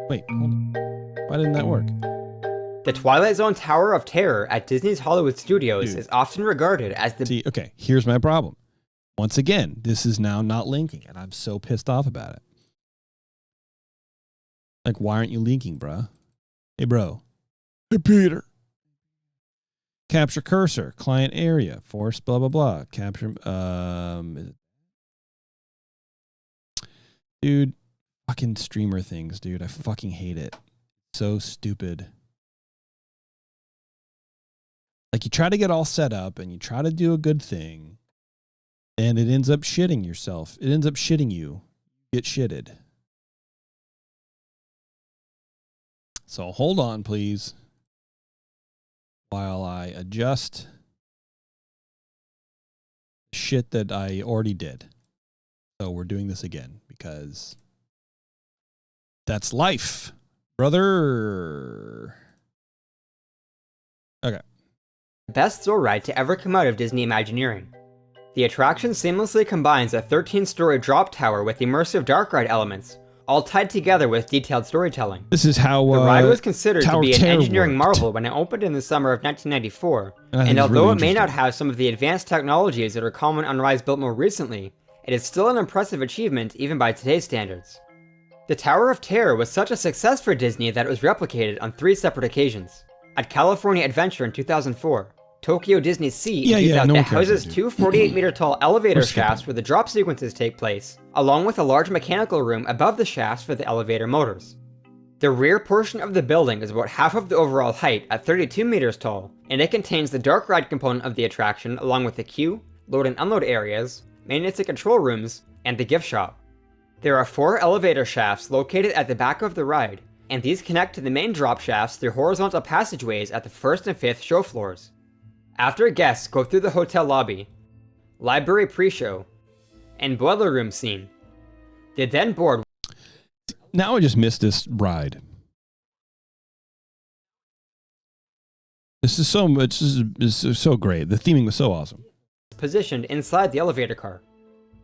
Wait, hold on. Why didn't that work? The Twilight Zone Tower of Terror at Disney's Hollywood Studios is often regarded as the... See, okay, here's my problem. Once again, this is now not linking, and I'm so pissed off about it. Like, why aren't you linking, bruh? Hey, bro. Hey, Peter. Capture cursor, client area, force, blah, blah, blah. Capture, dude, fucking streamer things, dude. I fucking hate it. So stupid. Like, you try to get all set up and you try to do a good thing and it ends up shitting yourself. It ends up shitting you. Get shitted. So hold on, please, while I adjust shit that I already did. So we're doing this again because that's life, brother. Okay. Best thrill ride to ever come out of Disney Imagineering. The attraction seamlessly combines a 13-story drop tower with immersive dark ride elements, all tied together with detailed storytelling. This is how the ride was considered Tower to be an Terror engineering worked. marvel when it opened in the summer of 1994, And and although really it may not interesting. have some of the advanced technologies that are common on rides built more recently, it is still an impressive achievement even by today's standards. The Tower of Terror was such a success for Disney that it was replicated on 3 separate occasions. At California Adventure in 2004, Tokyo Disney Sea in 2000, no one it cares houses about 2 48-meter tall elevator We're skipping. shafts where the drop sequences take place, along with a large mechanical room above the shafts for the elevator motors. The rear portion of the building is about half of the overall height at 32 meters tall, and it contains the dark ride component of the attraction along with the queue, load and unload areas, maintenance and control rooms, and the gift shop. There are 4 elevator shafts located at the back of the ride, and these connect to the main drop shafts through horizontal passageways at the 1st and 5th show floors. After guests go through the hotel lobby, library pre-show, and boiler room scene, they then board. Now I just missed this ride. This is so much. This is so great. The theming was so awesome. Positioned inside the elevator car.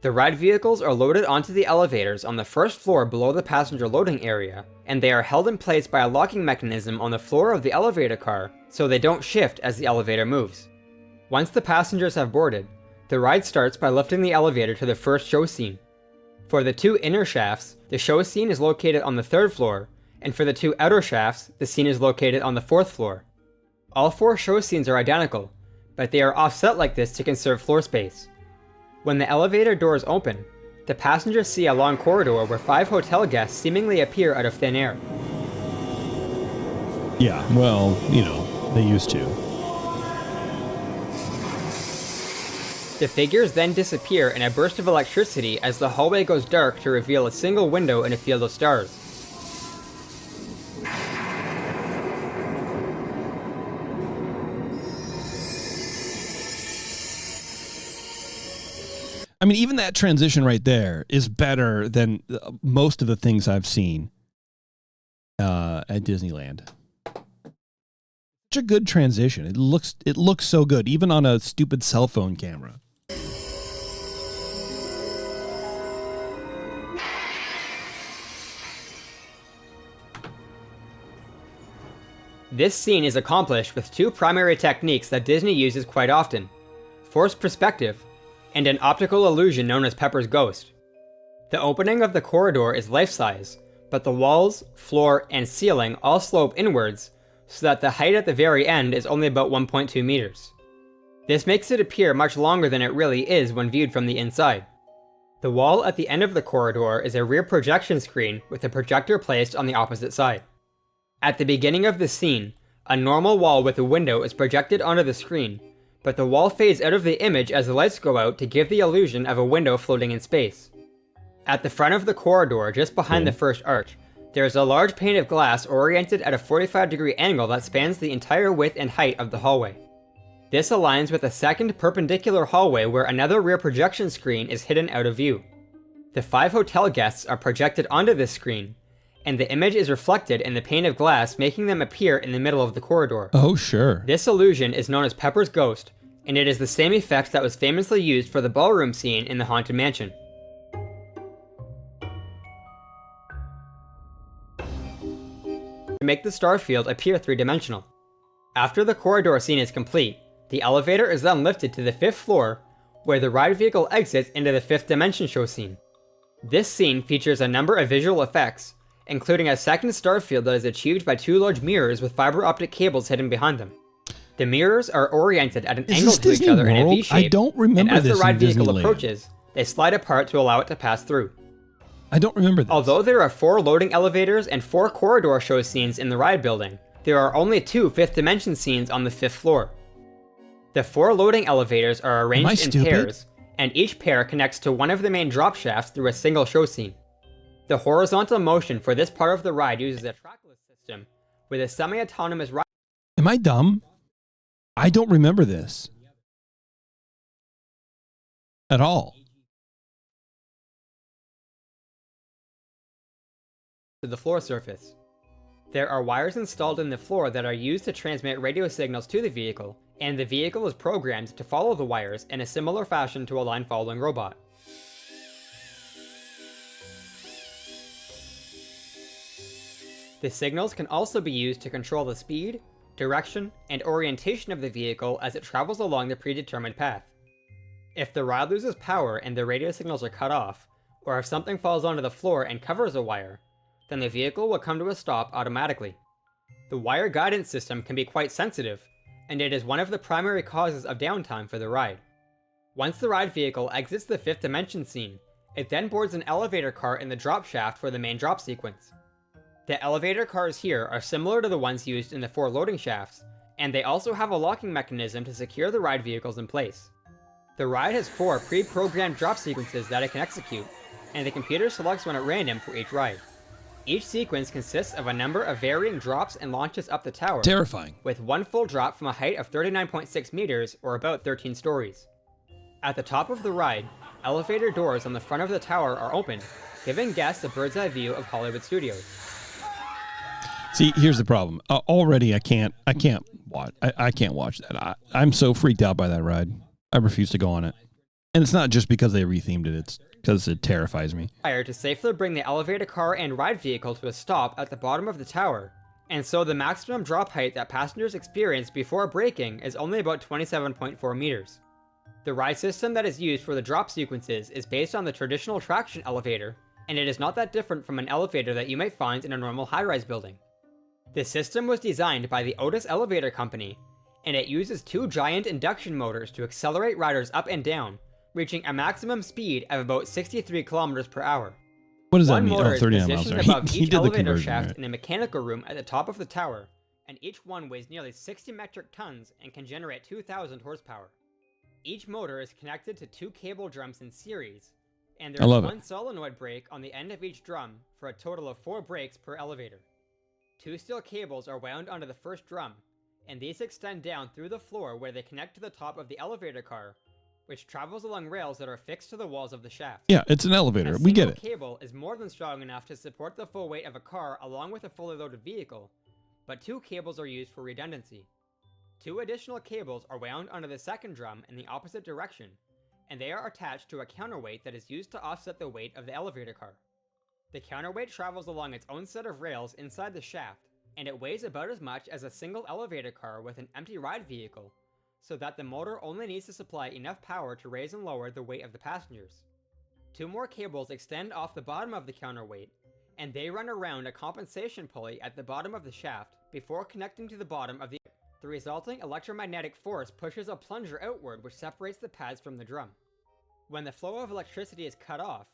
The ride vehicles are loaded onto the elevators on the first floor below the passenger loading area, and they are held in place by a locking mechanism on the floor of the elevator car so they don't shift as the elevator moves. Once the passengers have boarded, the ride starts by lifting the elevator to the first show scene. For the 2 inner shafts, the show scene is located on the 3rd floor, and for the 2 outer shafts, the scene is located on the 4th floor. All 4 show scenes are identical, but they are offset like this to conserve floor space. When the elevator doors open, the passengers see a long corridor where 5 hotel guests seemingly appear out of thin air. Yeah, well, they used to. The figures then disappear in a burst of electricity as the hallway goes dark to reveal a single window in a field of stars. I mean, even that transition right there is better than most of the things I've seen at Disneyland. Such a good transition. It looks so good, even on a stupid cell phone camera. This scene is accomplished with 2 primary techniques that Disney uses quite often: forced perspective, and an optical illusion known as Pepper's Ghost. The opening of the corridor is life-size, but the walls, floor, and ceiling all slope inwards, so that the height at the very end is only about 1.2 meters. This makes it appear much longer than it really is when viewed from the inside. The wall at the end of the corridor is a rear projection screen with a projector placed on the opposite side. At the beginning of the scene, a normal wall with a window is projected onto the screen, but the wall fades out of the image as the lights go out to give the illusion of a window floating in space. At the front of the corridor, just behind the first arch, there is a large pane of glass oriented at a 45-degree angle that spans the entire width and height of the hallway. This aligns with a second perpendicular hallway where another rear projection screen is hidden out of view. The 5 hotel guests are projected onto this screen, and the image is reflected in the pane of glass, making them appear in the middle of the corridor. Oh, sure. This illusion is known as Pepper's Ghost, and it is the same effect that was famously used for the ballroom scene in the Haunted Mansion. To make the star field appear 3-dimensional. After the corridor scene is complete, the elevator is then lifted to the 5th floor, where the ride vehicle exits into the 5th dimension show scene. This scene features a number of visual effects, including a second star field that is achieved by 2 large mirrors with fiber optic cables hidden behind them. The mirrors are oriented at an angle to each other in a V shape, I don't remember and as this the ride in vehicle Disneyland. approaches, they slide apart to allow it to pass through. I don't remember this. Although there are 4 loading elevators and 4 corridor show scenes in the ride building, there are only 2 5th dimension scenes on the 5th floor. The 4 loading elevators are arranged in stupid? pairs, and each pair connects to one of the main drop shafts through a single show scene. The horizontal motion for this part of the ride uses a trackless system with a semi-autonomous ride. Am I dumb? I don't remember this at all. to the floor surface. There are wires installed in the floor that are used to transmit radio signals to the vehicle, and the vehicle is programmed to follow the wires in a similar fashion to a line-following robot. The signals can also be used to control the speed, direction, and orientation of the vehicle as it travels along the predetermined path. If the ride loses power and the radio signals are cut off, or if something falls onto the floor and covers a wire, then the vehicle will come to a stop automatically. The wire guidance system can be quite sensitive, and it is one of the primary causes of downtime for the ride. Once the ride vehicle exits the fifth dimension scene, it then boards an elevator car in the drop shaft for the main drop sequence. The elevator cars here are similar to the ones used in the 4 loading shafts, and they also have a locking mechanism to secure the ride vehicles in place. The ride has 4 pre-programmed drop sequences that it can execute, and the computer selects one at random for each ride. Each sequence consists of a number of varying drops and launches up the tower. Terrifying. With one full drop from a height of 39.6 meters, or about 13 stories. At the top of the ride, elevator doors on the front of the tower are open, giving guests a bird's eye view of Hollywood studios. See, here's the problem. Already, I can't watch that. I'm so freaked out by that ride. I refuse to go on it. And it's not just because they rethemed it. It's because it terrifies me. To safely bring the elevator car and ride vehicle to a stop at the bottom of the tower, and so the maximum drop height that passengers experience before braking is only about 27.4 meters. The ride system that is used for the drop sequences is based on the traditional traction elevator, and it is not that different from an elevator that you might find in a normal high-rise building. The system was designed by the Otis Elevator Company, and it uses 2 giant induction motors to accelerate riders up and down, reaching a maximum speed of about 63 kilometers per hour. What does that mean? One motor Oh, 30 is miles. positioned above He each did the elevator conversion, shaft right? in a mechanical room at the top of the tower, and each one weighs nearly 60 metric tons and can generate 2,000 horsepower. Each motor is connected to 2 cable drums in series, and there is one solenoid brake on the end of each drum for a total of 4 brakes per elevator. 2 steel cables are wound onto the first drum, and these extend down through the floor where they connect to the top of the elevator car, which travels along rails that are fixed to the walls of the shaft. Yeah, it's an elevator. We get it. A cable is more than strong enough to support the full weight of a car along with a fully loaded vehicle, but 2 cables are used for redundancy. 2 additional cables are wound onto the second drum in the opposite direction, and they are attached to a counterweight that is used to offset the weight of the elevator car. The counterweight travels along its own set of rails inside the shaft, and it weighs about as much as a single elevator car with an empty ride vehicle, so that the motor only needs to supply enough power to raise and lower the weight of the passengers. 2 more cables extend off the bottom of the counterweight, and they run around a compensation pulley at the bottom of the shaft before connecting to the bottom of the... The resulting electromagnetic force pushes a plunger outward which separates the pads from the drum. When the flow of electricity is cut off,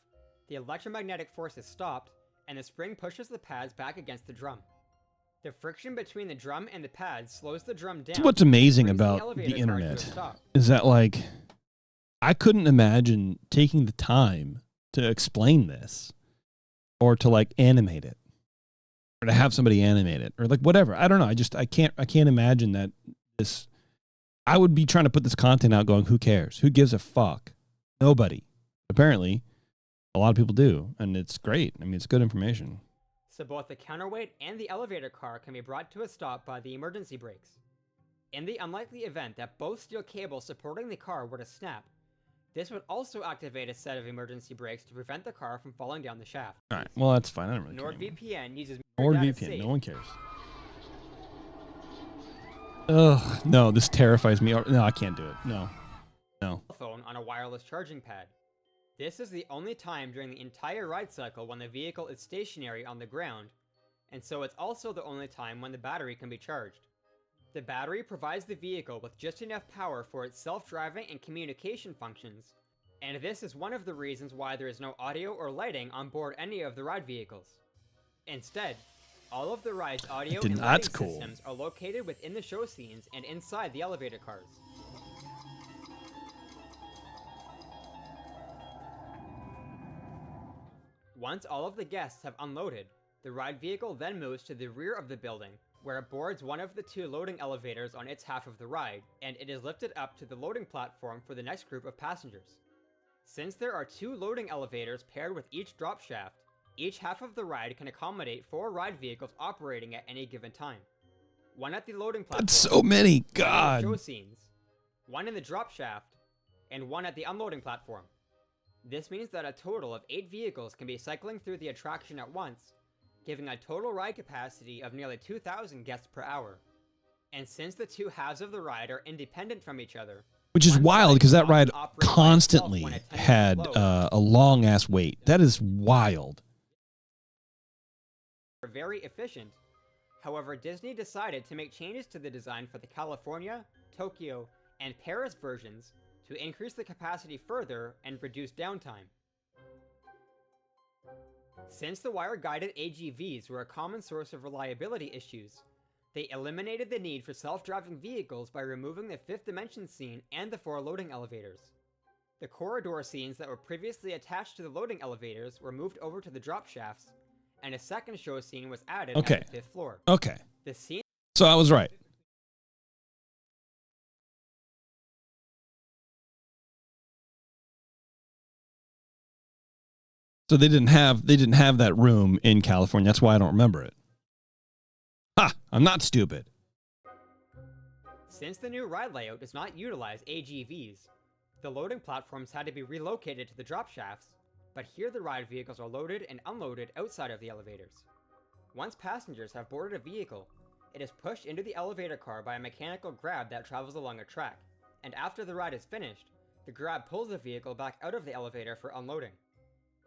the electromagnetic force is stopped, and the spring pushes the pads back against the drum. The friction between the drum and the pads slows the drum down. That's what's amazing about the internet is that, like, I couldn't imagine taking the time to explain this or to, like, animate it or to have somebody animate it or, like, whatever. I don't know. I can't imagine that this. I would be trying to put this content out going, who cares? Who gives a fuck? Nobody. Apparently, a lot of people do, and it's great. I mean, it's good information. So both the counterweight and the elevator car can be brought to a stop by the emergency brakes. In the unlikely event that both steel cables supporting the car were to snap, this would also activate a set of emergency brakes to prevent the car from falling down the shaft. All right, well, that's fine. I don't really care. NordVPN uses NordVPN, no one cares. Ugh, no, this terrifies me. No, I can't do it. No. Phone on a wireless charging pad. This is the only time during the entire ride cycle when the vehicle is stationary on the ground, and so it's also the only time when the battery can be charged. The battery provides the vehicle with just enough power for its self-driving and communication functions, and this is one of the reasons why there is no audio or lighting on board any of the ride vehicles. Instead, all of the ride's audio and lighting systems are located within the show scenes and inside the elevator cars. Once all of the guests have unloaded, the ride vehicle then moves to the rear of the building, where it boards one of the 2 loading elevators on its half of the ride, and it is lifted up to the loading platform for the next group of passengers. Since there are 2 loading elevators paired with each drop shaft, Each half of the ride can accommodate 4 ride vehicles operating at any given time. One at the loading platform. That's so many. One in the show God. scenes, one in the drop shaft, and one at the unloading platform. This means that a total of 8 vehicles can be cycling through the attraction at once, giving a total ride capacity of nearly 2,000 guests per hour. And since the two halves of the ride are independent from each other, Which is one wild side because can that ride often operate by constantly itself when attending had the flow. a long ass wait. That is wild. Are very efficient. However, Disney decided to make changes to the design for the California, Tokyo, and Paris versions to increase the capacity further and reduce downtime. Since the wire-guided AGVs were a common source of reliability issues, they eliminated the need for self-driving vehicles by removing the fifth dimension scene and the 4 loading elevators. The corridor scenes that were previously attached to the loading elevators were moved over to the drop shafts, and a second show scene was added Okay. at the 5th floor. Okay. The scene So I was right. So they didn't have that room in California. That's why I don't remember it. Ha! I'm not stupid. Since the new ride layout does not utilize AGVs, the loading platforms had to be relocated to the drop shafts, but here the ride vehicles are loaded and unloaded outside of the elevators. Once passengers have boarded a vehicle, it is pushed into the elevator car by a mechanical grab that travels along a track, and after the ride is finished, the grab pulls the vehicle back out of the elevator for unloading.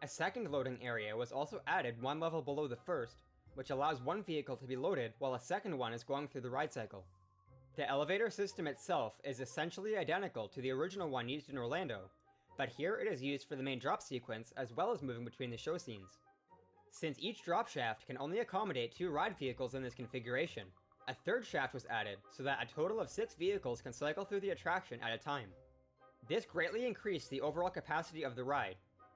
A second loading area was also added one level below the first, which allows one vehicle to be loaded while a second one is going through the ride cycle. The elevator system itself is essentially identical to the original one used in Orlando, but here it is used for the main drop sequence as well as moving between the show scenes. Since each drop shaft can only accommodate 2 ride vehicles in this configuration, a third shaft was added so that a total of 6 vehicles can cycle through the attraction at a time. This greatly increased the overall capacity of the ride,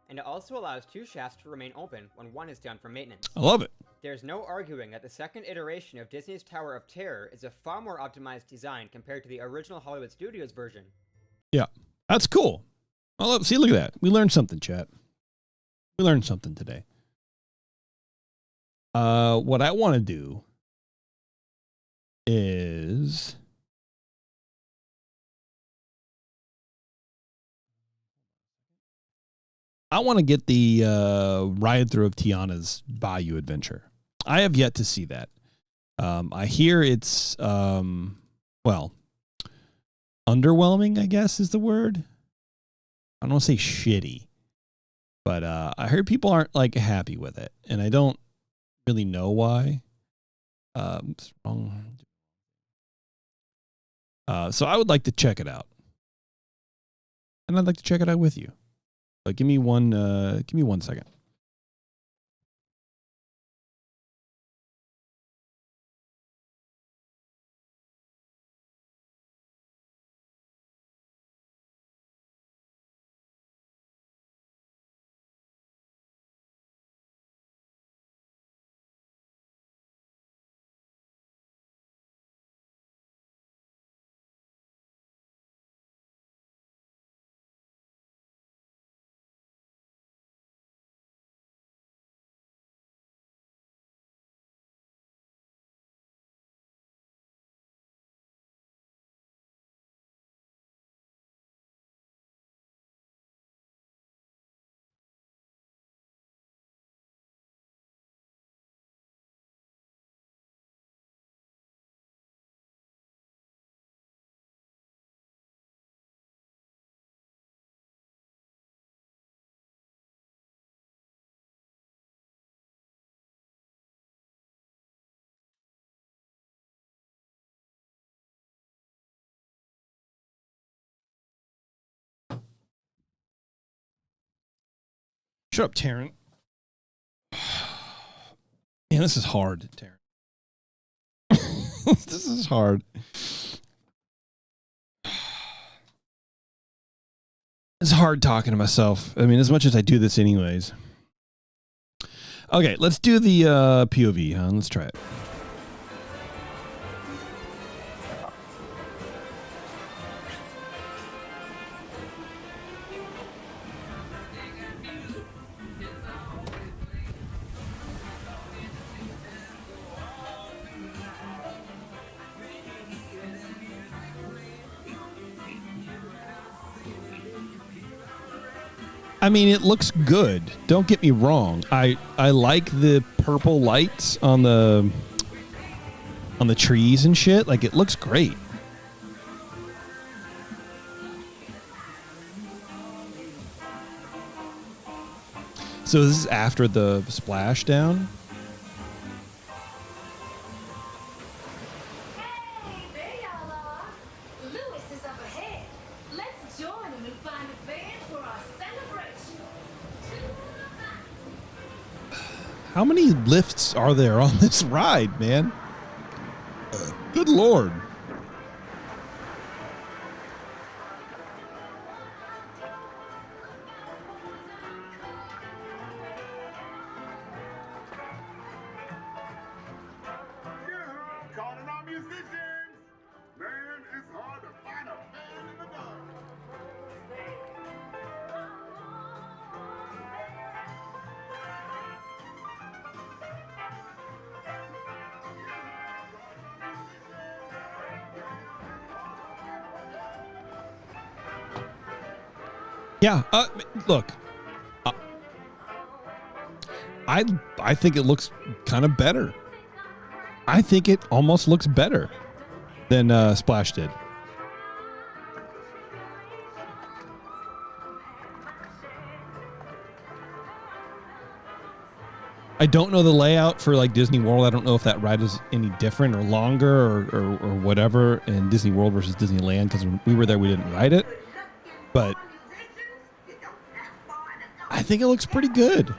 and it also allows 2 shafts to remain open when one is down for maintenance. I love it. There's no arguing that the second iteration of Disney's Tower of Terror is a far more optimized design compared to the original Hollywood Studios version. Yeah. That's cool. Well, see, look at that. We learned something, chat. We learned something today. What I want to do is I want to get the ride through of Tiana's Bayou Adventure. I have yet to see that. I hear it's well, underwhelming, I guess is the word. I don't want to say shitty, but I heard people aren't like happy with it, and I don't really know why. It's wrong. So I would like to check it out, and I'd like to check it out with you. But give me one second. Shut up, Taryn. Man, this is hard, Taryn. This is hard. It's hard talking to myself. I mean, as much as I do this anyways. Okay, let's do the POV, huh? Let's try it. I mean, it looks good. Don't get me wrong. I like the purple lights on the trees and shit. Like, it looks great. So this is after the splashdown. Hey, there y'all are. Lewis is up ahead. Let's join him and find a band for our celebration. How many lifts are there on this ride, man? Good Lord. Calling our musicians. Man, it's hard to find a band in the dark. Yeah. Look. I think it looks kind of better. I think it almost looks better than Splash did. I don't know the layout for like Disney World. I don't know if that ride is any different or longer or whatever in Disney World versus Disneyland, because when we were there, we didn't ride it. But I think it looks pretty good.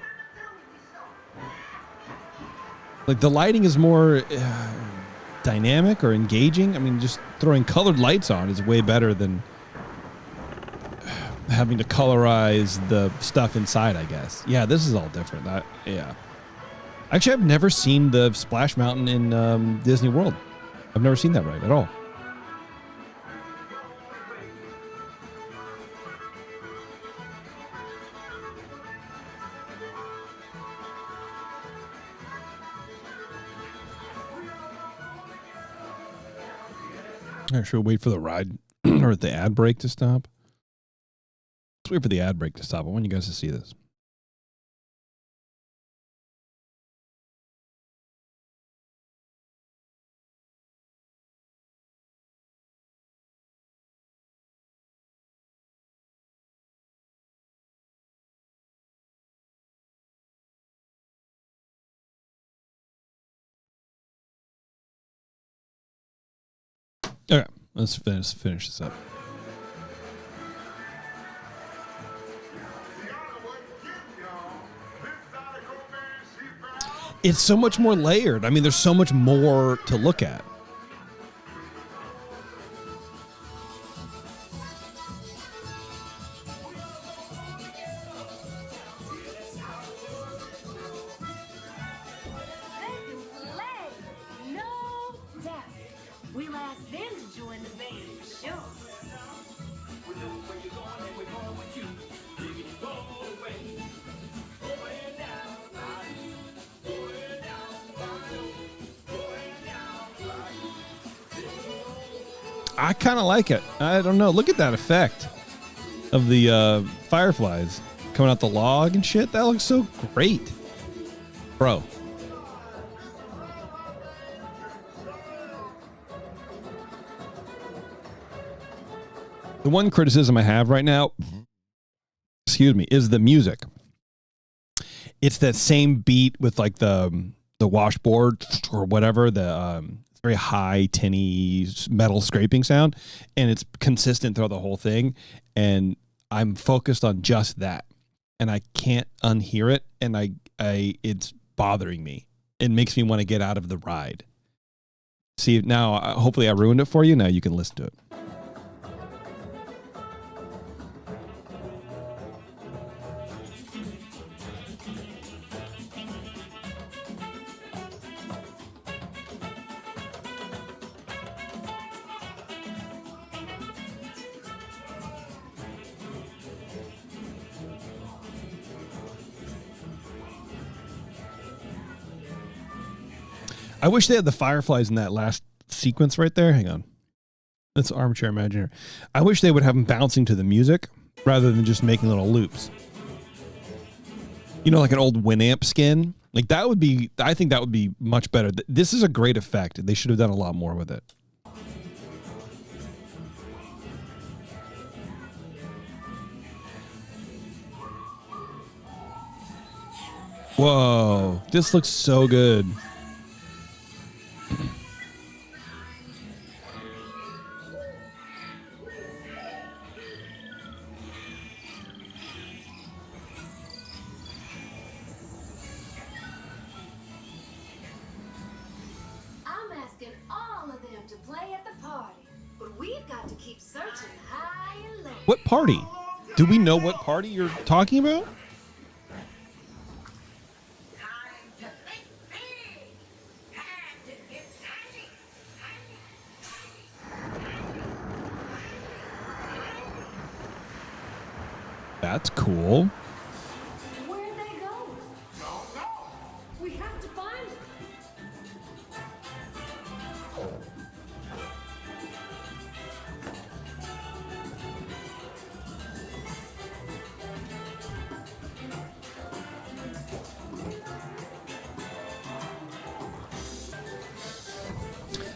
Like, the lighting is more dynamic or engaging. I mean, just throwing colored lights on is way better than having to colorize the stuff inside, I guess. Yeah, this is all different. Yeah. Actually, I've never seen the Splash Mountain in Disney World. I've never seen that ride at all. Should we wait for the ride or the ad break to stop? Let's wait for the ad break to stop. I want you guys to see this. Okay, let's finish this up. It's so much more layered. I mean, there's so much more to look at. I kind of like it. I don't know. Look at that effect of the fireflies coming out the log and shit. That looks so great, bro. The one criticism I have right now, excuse me, is the music. It's that same beat with like the washboard or whatever, the very high tinny metal scraping sound, and it's consistent throughout the whole thing, and I'm focused on just that, and I can't unhear it, and I it's bothering me. It makes me want to get out of the ride. See, now hopefully I ruined it for you. Now you can listen to it. I wish they had the fireflies in that last sequence right there. Hang on. That's armchair imaginary. I wish they would have them bouncing to the music rather than just making little loops. You know, like an old Winamp skin. Like that would be, I think that would be much better. This is a great effect. They should have done a lot more with it. Whoa, this looks so good. I'm asking all of them to play at the party, but we've got to keep searching high and low. What party? Do we know what party you're talking about? That's cool. Where'd they go? We have to find them.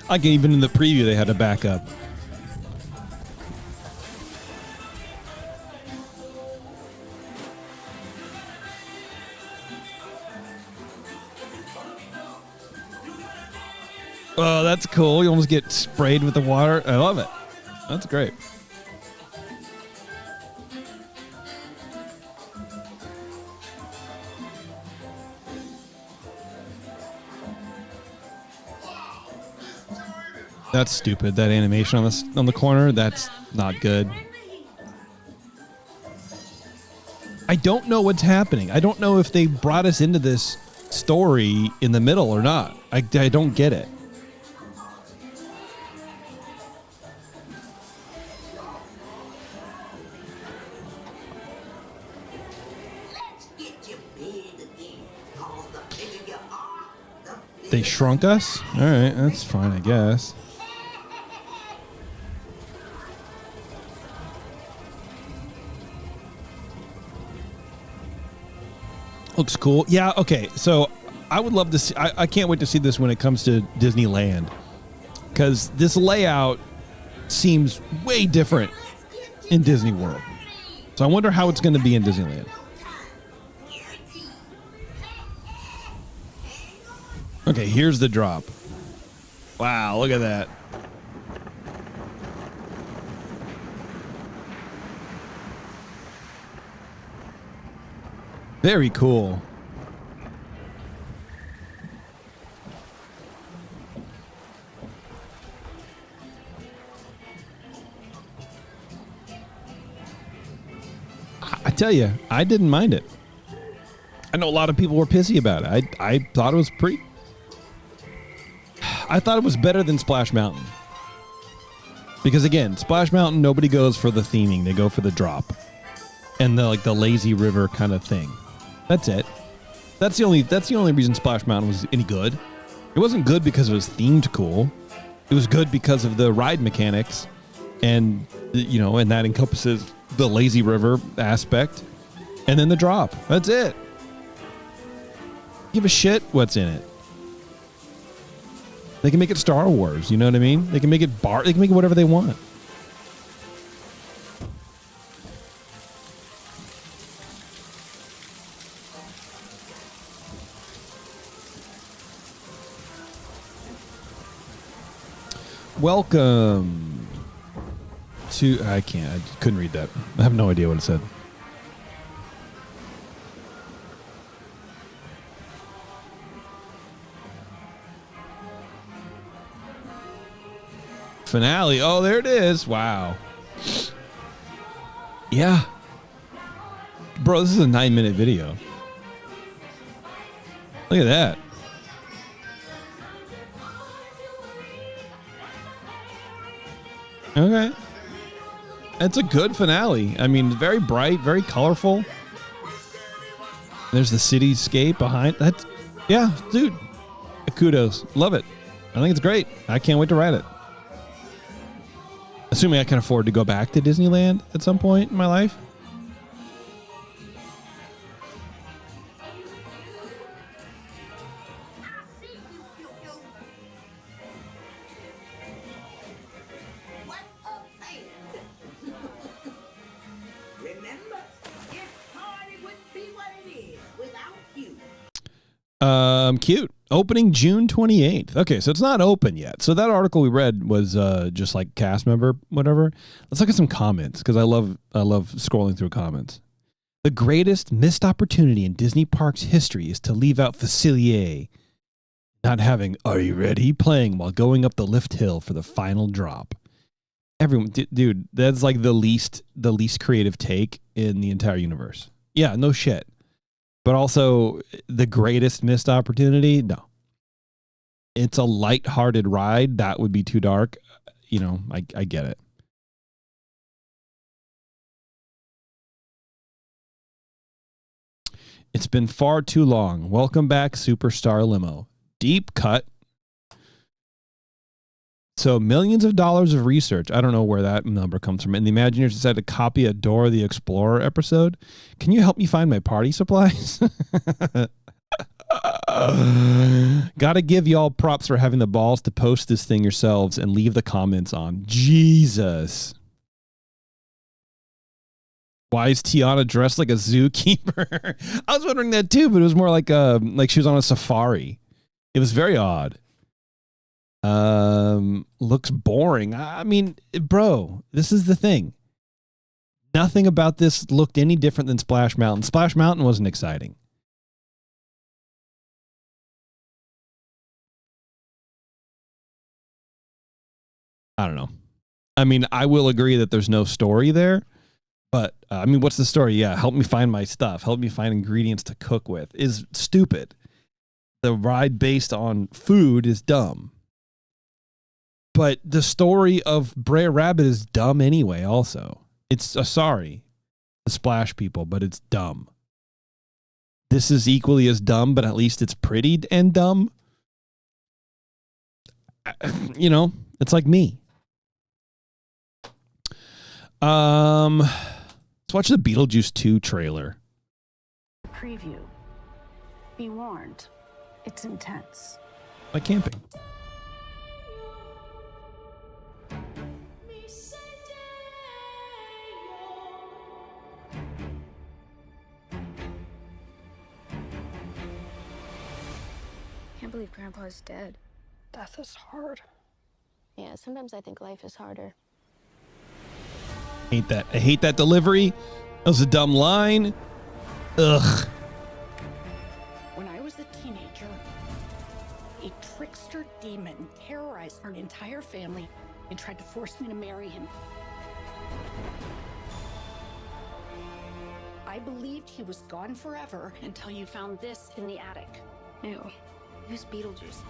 Like even in the preview, they had a backup. Oh, that's cool. You almost get sprayed with the water. I love it. That's great. That's stupid. That animation on the corner, that's not good. I don't know what's happening. I don't know if they brought us into this story in the middle or not. I don't get it. They shrunk us? All right, that's fine, I guess. Looks cool. Yeah, okay. So I would love to see, I can't wait to see this when it comes to Disneyland. Because this layout seems way different in Disney World. So I wonder how it's going to be in Disneyland. Okay, here's the drop. Wow, look at that. Very cool. I tell you, I didn't mind it. I know a lot of people were pissy about it. I thought it was pretty... I thought it was better than Splash Mountain. Because again, Splash Mountain, nobody goes for the theming. They go for the drop. And the lazy river kind of thing. That's it. That's the only reason Splash Mountain was any good. It wasn't good because it was themed cool. It was good because of the ride mechanics. And and that encompasses the lazy river aspect. And then the drop. That's it. Give a shit what's in it. They can make it Star Wars, you know what I mean? They can make it they can make it whatever they want. Welcome to I couldn't read that. I have no idea what it said. Finale. Oh, there it is. Wow. Yeah. Bro, this is a 9-minute video. Look at that. Okay. It's a good finale. I mean, very bright, very colorful. There's the cityscape behind. That's, yeah, dude. Kudos. Love it. I think it's great. I can't wait to ride it. Assuming I can afford to go back to Disneyland at some point in my life. Cute. Opening June 28th. Okay, so it's not open yet. So that article we read was just like cast member, whatever. Let's look at some comments because I love scrolling through comments. The greatest missed opportunity in Disney Parks history is to leave out Facilier not having "Are you ready?" playing while going up the lift hill for the final drop. Everyone, dude, that's like the least creative take in the entire universe. Yeah, no shit. But also the greatest missed opportunity? No. It's a lighthearted ride. That would be too dark. You know, I get it. It's been far too long. Welcome back, Superstar Limo. Deep cut. So millions of dollars of research. I don't know where that number comes from. And the Imagineers decided to copy a Dora the Explorer episode. Can you help me find my party supplies? Gotta give y'all props for having the balls to post this thing yourselves and leave the comments on. Jesus. Why is Tiana dressed like a zookeeper? I was wondering that too, but it was more like she was on a safari. It was very odd. Looks boring. I mean, bro, this is the thing. Nothing about this looked any different than Splash Mountain. Splash Mountain wasn't exciting. I don't know. I mean, I will agree that there's no story there, but I mean, what's the story? Yeah, help me find my stuff. Help me find ingredients to cook with is stupid. The ride based on food is dumb. But the story of Brer Rabbit is dumb anyway, also. It's sorry, the Splash people, but it's dumb. This is equally as dumb, but at least it's pretty and dumb. You know, it's like me. Let's watch the Beetlejuice 2 trailer. Preview. Be warned, it's intense. Like camping. Can't believe Grandpa's dead. Death is hard. Yeah, sometimes I think life is harder. Hate that. I hate that delivery. That was a dumb line. Ugh. When I was a teenager, a trickster demon terrorized our entire family and tried to force me to marry him. I believed he was gone forever until you found this in the attic. Ew. Who's Beetlejuice?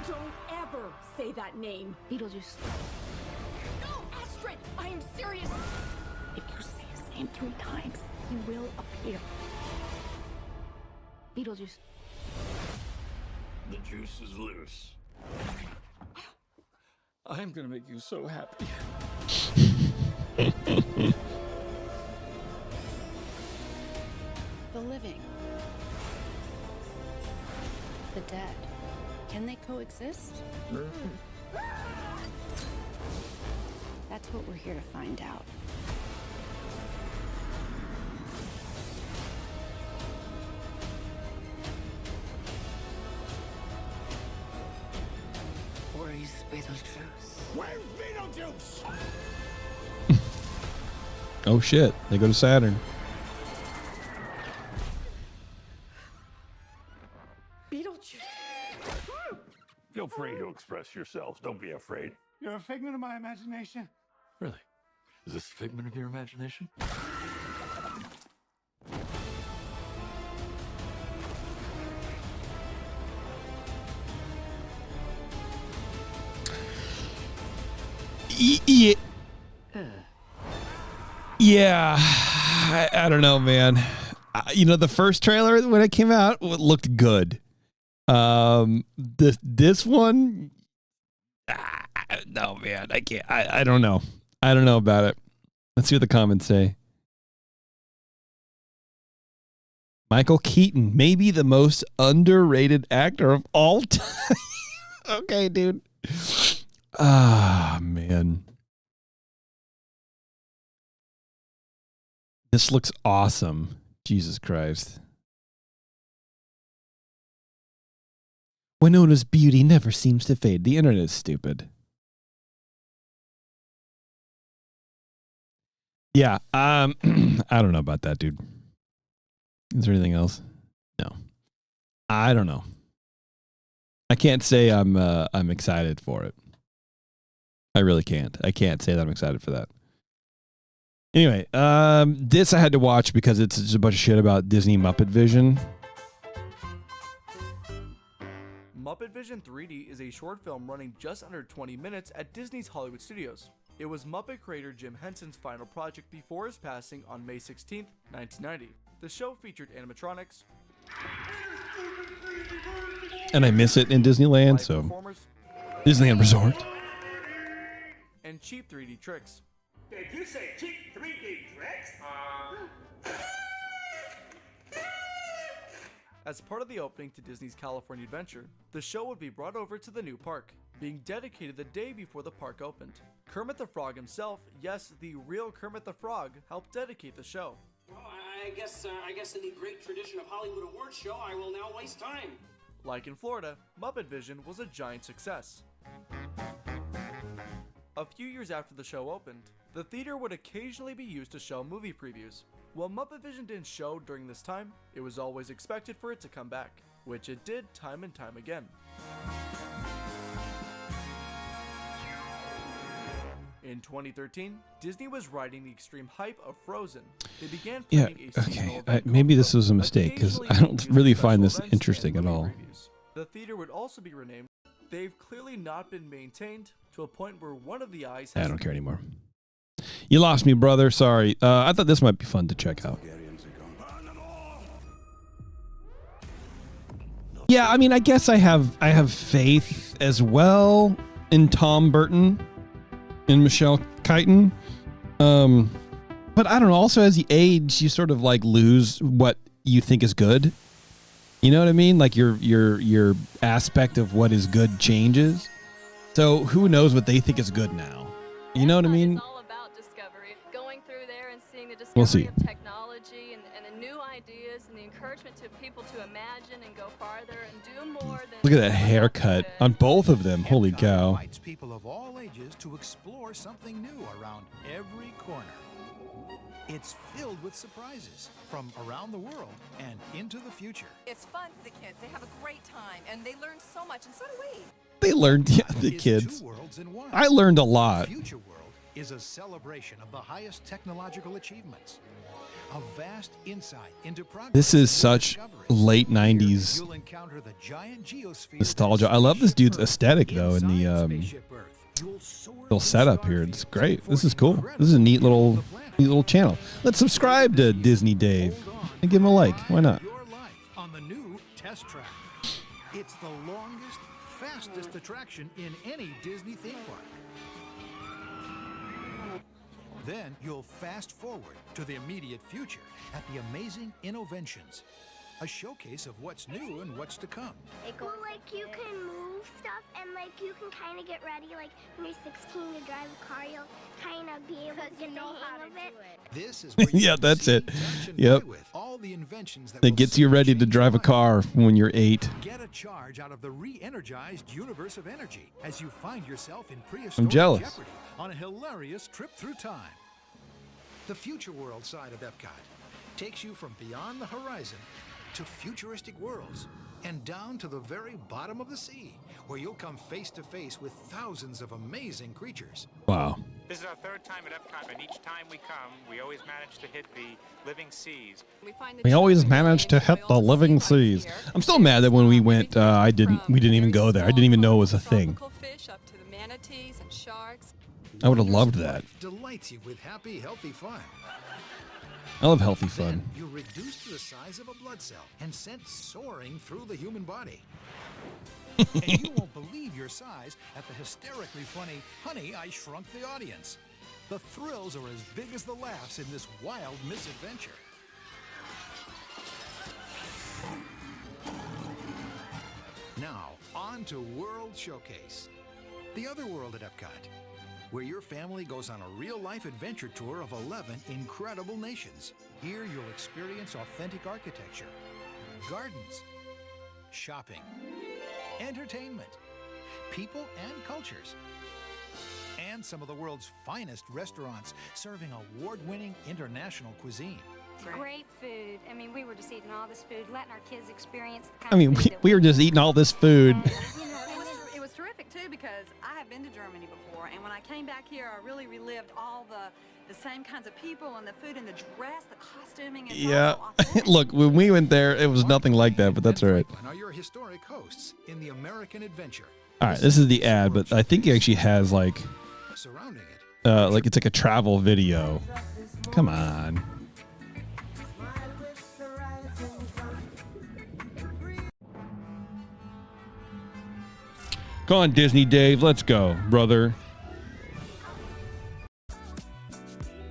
Don't ever say that name. Beetlejuice. No, Astrid, I am serious. If you say his name 3 times, he will appear. Beetlejuice. The juice is loose. I'm gonna make you so happy. The living. The dead. Can they coexist? That's what we're here to find out. Where is Beetlejuice? Where's Beetlejuice? Oh shit. They go to Saturn. Beetlejuice. Feel free to express yourselves. Don't be afraid. You're a figment of my imagination. Really? Is this a figment of your imagination? Yeah. Yeah. I don't know, man. You know, the first trailer when it came out looked good. This one, no, man, I can't. I don't know. I don't know about it. Let's see what the comments say. Michael Keaton, maybe the most underrated actor of all time. Okay, dude. Ah, man. This looks awesome. Jesus Christ. Winona's beauty never seems to fade. The internet is stupid. Yeah, I don't know about that, dude. Is there anything else? No. I don't know. I can't say I'm excited for it. I really can't. I can't say that I'm excited for that. Anyway, this I had to watch because it's just a bunch of shit about Disney Muppet Vision. Muppet Vision 3D is a short film running just under 20 minutes at Disney's Hollywood Studios. It was Muppet creator Jim Henson's final project before his passing on May 16, 1990. The show featured animatronics, And I miss it in Disneyland, live so performers, Disneyland Resort. and cheap 3D tricks. Did you say cheap 3D tricks? As part of the opening to Disney's California Adventure, the show would be brought over to the new park, being dedicated the day before the park opened. Kermit the Frog himself, yes, the real Kermit the Frog, helped dedicate the show. Well, I guess in the great tradition of Hollywood awards show, I will now waste time. Like in Florida, Muppet Vision was a giant success. A few years after the show opened, the theater would occasionally be used to show movie previews. While Muppet Vision didn't show during this time, it was always expected for it to come back, which it did time and time again. In 2013, Disney was riding the extreme hype of Frozen. They began Yeah, planning a seasonal okay. event Maybe called this was a Frozen, mistake because occasionally I don't using really special find this events interesting and at movie all. previews. The theater would also be renamed. They've clearly not been maintained to a point where one of the eyes has I don't care anymore. You lost me, brother. Sorry. I thought this might be fun to check out. Yeah, I mean, I guess I have faith as well in Tom Burton and Michelle Keaton. But I don't know. Also, as you age, you sort of like lose what you think is good. You know what I mean? Like your aspect of what is good changes. So who knows what they think is good now? You know what I mean? It's all about discovery. Going through there and seeing the We'll discovery see. of technology and the new ideas and the encouragement to people to imagine and go farther and do more than Look at that haircut on both of them. Holy cow. Invites people of all ages to explore something new around every corner. It's filled with surprises from around the world and into the future. It's fun for the kids. They have a great time, and they learn so much, and so do we. They learned, yeah, the Is kids. two worlds in one. I learned a lot. The future world is a celebration of the highest technological achievements. A vast insight into progress. This is and such discovery. late Here, 90s you'll encounter the giant geosphere nostalgia. that is I love this Spaceship dude's Earth. aesthetic, though, in the Inside Spaceship Earth, you'll soar little through setup star here. It's fields, great. This is forging cool. This is a neat little channel. Let's subscribe to Disney Dave and give him a like. Why not? Your life on the new Test Track. It's the longest, fastest attraction in any Disney theme park. Then you'll fast forward to the immediate future at the Amazing Innovations, a showcase of what's new and what's to come. Well, like, you can move stuff, and, like, you can kind of get ready. Like, when you're 16 to drive a car, you'll kind of be able to get the hang of it. This is where you Yeah, can that's see, it. touch, and Yep. play with all the inventions that That will gets you ready to change drive a life. car when you're 8. Get a charge out of the re-energized universe of energy as you find yourself in prehistoric jealous. jeopardy on a hilarious trip through time. The future world side of Epcot takes you from beyond the horizon to futuristic worlds and down to the very bottom of the sea, where you'll come face to face with thousands of amazing creatures. Wow. This is our third time at Epcot, and each time we come, we always manage to hit the living seas. We always manage to hit the living seas. I'm still mad that when we went, we didn't even go there. I didn't even know it was a thing. Fish up to the manatees and sharks. I would have loved that. Life delights you with happy, healthy fun. I love healthy fun. Then you're reduced to the size of a blood cell and sent soaring through the human body. And you won't believe your size at the hysterically funny Honey, I Shrunk the Audience. The thrills are as big as the laughs in this wild misadventure. Now, on to World Showcase, the other world at Epcot, where your family goes on a real-life adventure tour of 11 incredible nations. Here you'll experience authentic architecture, gardens, shopping, entertainment, people and cultures, and some of the world's finest restaurants serving award-winning international cuisine. Great food. I mean, we were just eating all this food, letting our kids experience the kind I mean, of food that we were just eating all this food. It was terrific too because I have been to Germany before, and when I came back here, I really relived all the same kinds of people and the food and the dress, the costuming. And Yeah. Look, when we went there, it was nothing like that, but that's all right. Are your historic hosts in the American adventure? All right, this is the ad, but I think he actually has like it's like a travel video. Come on. Go on, Disney Dave. Let's go, brother.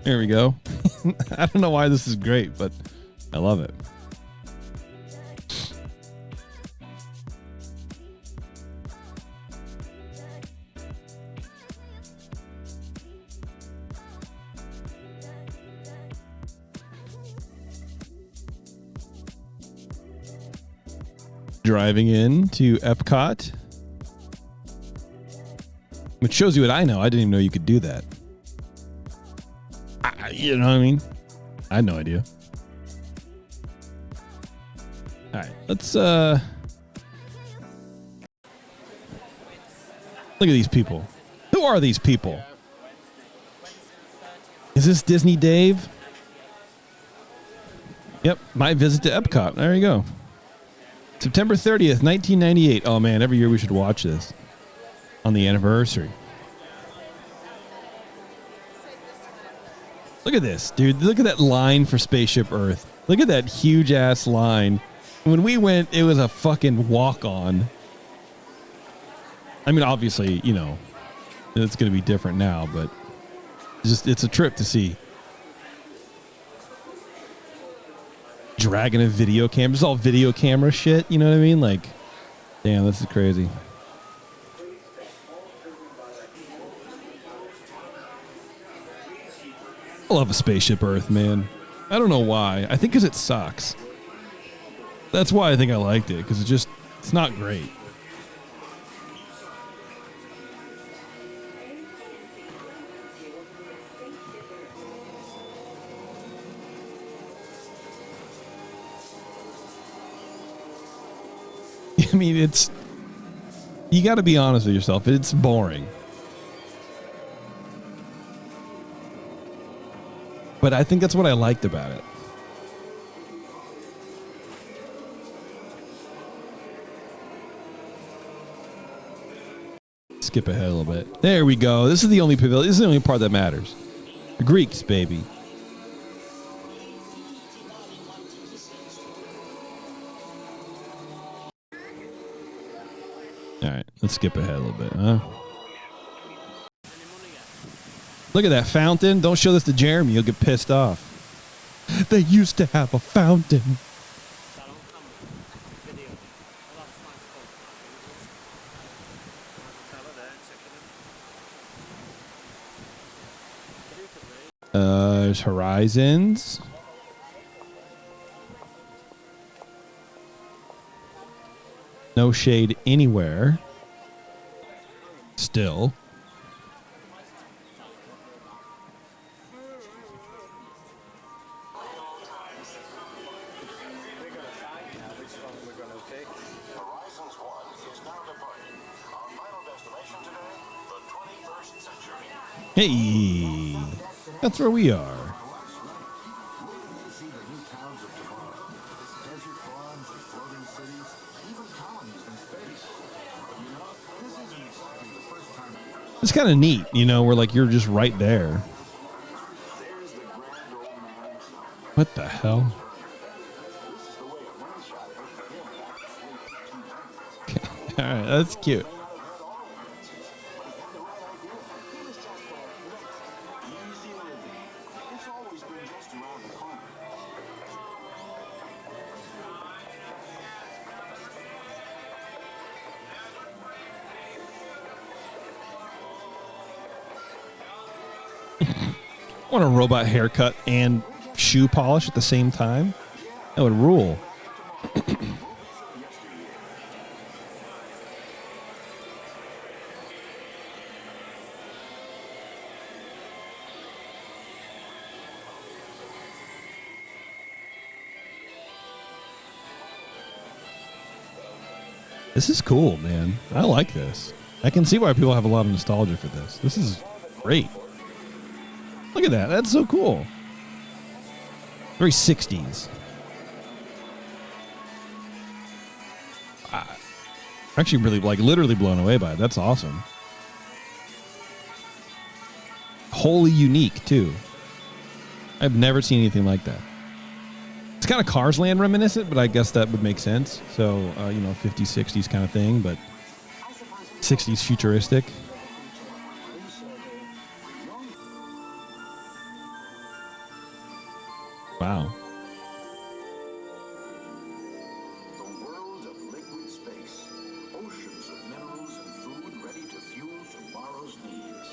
There we go. I don't know why this is great, but I love it. Driving in to Epcot, which shows you what I know. I didn't even know you could do that. You know what I mean? I had no idea. All right, let's look at these people. Who are these people? Is this Disney Dave? Yep, my visit to Epcot. There you go. September 30th, 1998. Oh man, every year we should watch this on the anniversary. Look at this, dude. Look at that line for Spaceship Earth. Look at that huge ass line. When we went, it was a fucking walk-on. I mean, obviously, you know, it's going to be different now, but it's a trip to see. Dragging a video camera. It's all video camera shit. You know what I mean? Like, damn, this is crazy. I love a Spaceship Earth, man. I don't know why. I think because it sucks. That's why I think I liked it, because it's not great. I mean, you got to be honest with yourself. It's boring. But I think that's what I liked about it. Skip ahead a little bit. There we go. This is the only pavilion. This is the only part that matters. The Greeks, baby. All right, let's skip ahead a little bit, huh? Look at that fountain. Don't show this to Jeremy. He'll get pissed off. They used to have a fountain. There's Horizons. No shade anywhere. Still. Hey, that's where we are. It's kind of neat, you know, where like you're just right there. What the hell? All right, that's cute. I want a robot haircut and shoe polish at the same time. That would rule. This is cool, man. I like this. I can see why people have a lot of nostalgia for this. This is great. Look at that. That's so cool. Very 60s. I'm actually really, like, literally blown away by it. That's awesome. Wholly unique, too. I've never seen anything like that. It's kind of Cars Land reminiscent, but I guess that would make sense. So, 50s, 60s kind of thing, but 60s futuristic. Wow. The world of liquid space, oceans of minerals and food ready to fuel tomorrow's needs.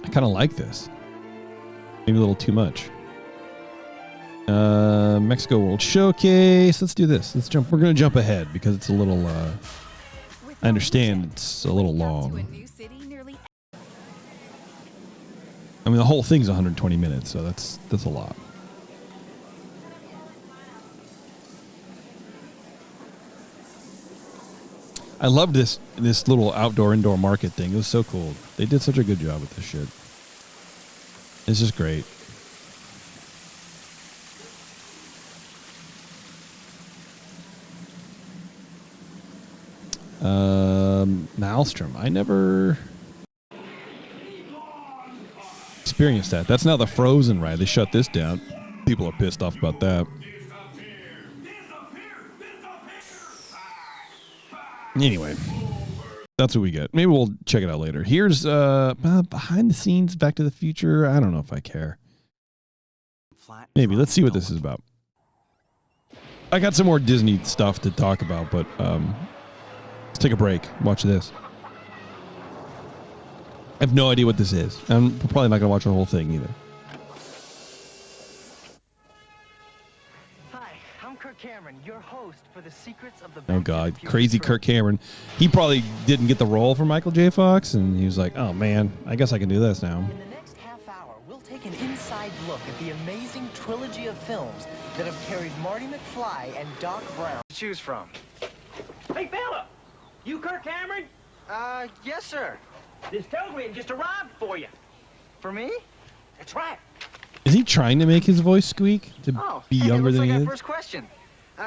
I kind of like this. Maybe a little too much. Mexico World Showcase. Let's do this. Let's jump. We're going to jump ahead because it's a little, I understand it's a little long. I mean, the whole thing's 120 minutes, so that's a lot. I loved this little outdoor-indoor market thing. It was so cool. They did such a good job with this shit. It's just great. Maelstrom. I never experienced that. That's now the Frozen ride. They shut this down. People are pissed off about that. Anyway, that's what we get. Maybe we'll check it out later. Here's behind the scenes Back to the Future. I don't know if I care. Maybe. Let's see what this is about. I got some more Disney stuff to talk about, but let's take a break. Watch this. I have no idea what this is. I'm probably not going to watch the whole thing either. Hi, I'm Kirk Cameron, your host for the Secrets of the Oh, God. Crazy Kirk Cameron. He probably didn't get the role for Michael J. Fox, and he was like, oh, man, I guess I can do this now. In the next half hour, we'll take an inside look at the amazing trilogy of films that have carried Marty McFly and Doc Brown to choose from. Hey, fella! You Kirk Cameron? Yes, sir. This telegram just arrived for you. For me? That's right. Is he trying to make his voice squeak to be younger than he our is? first question.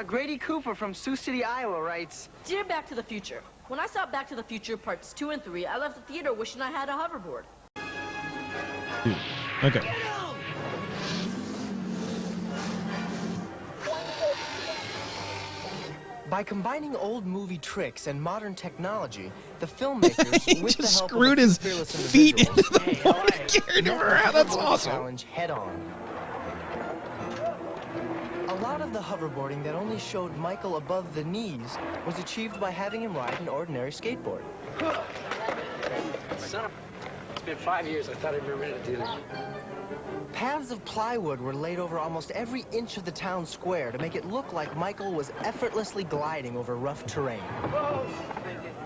Grady Cooper from Sioux City, Iowa writes, Dear Back to the Future, when I saw Back to the Future Parts 2 and 3, I left the theater wishing I had a hoverboard. Dude. Okay. by combining old movie tricks and modern technology, the filmmakers, with the help screwed of his fearless feet individuals, into the board, carried him around. That's awesome. Challenge head on. A lot of the hoverboarding that only showed Michael above the knees was achieved by having him ride an ordinary skateboard. Son, it's been 5 years. I thought I'd be ready to do that. Paths of plywood were laid over almost every inch of the town square to make it look like Michael was effortlessly gliding over rough terrain.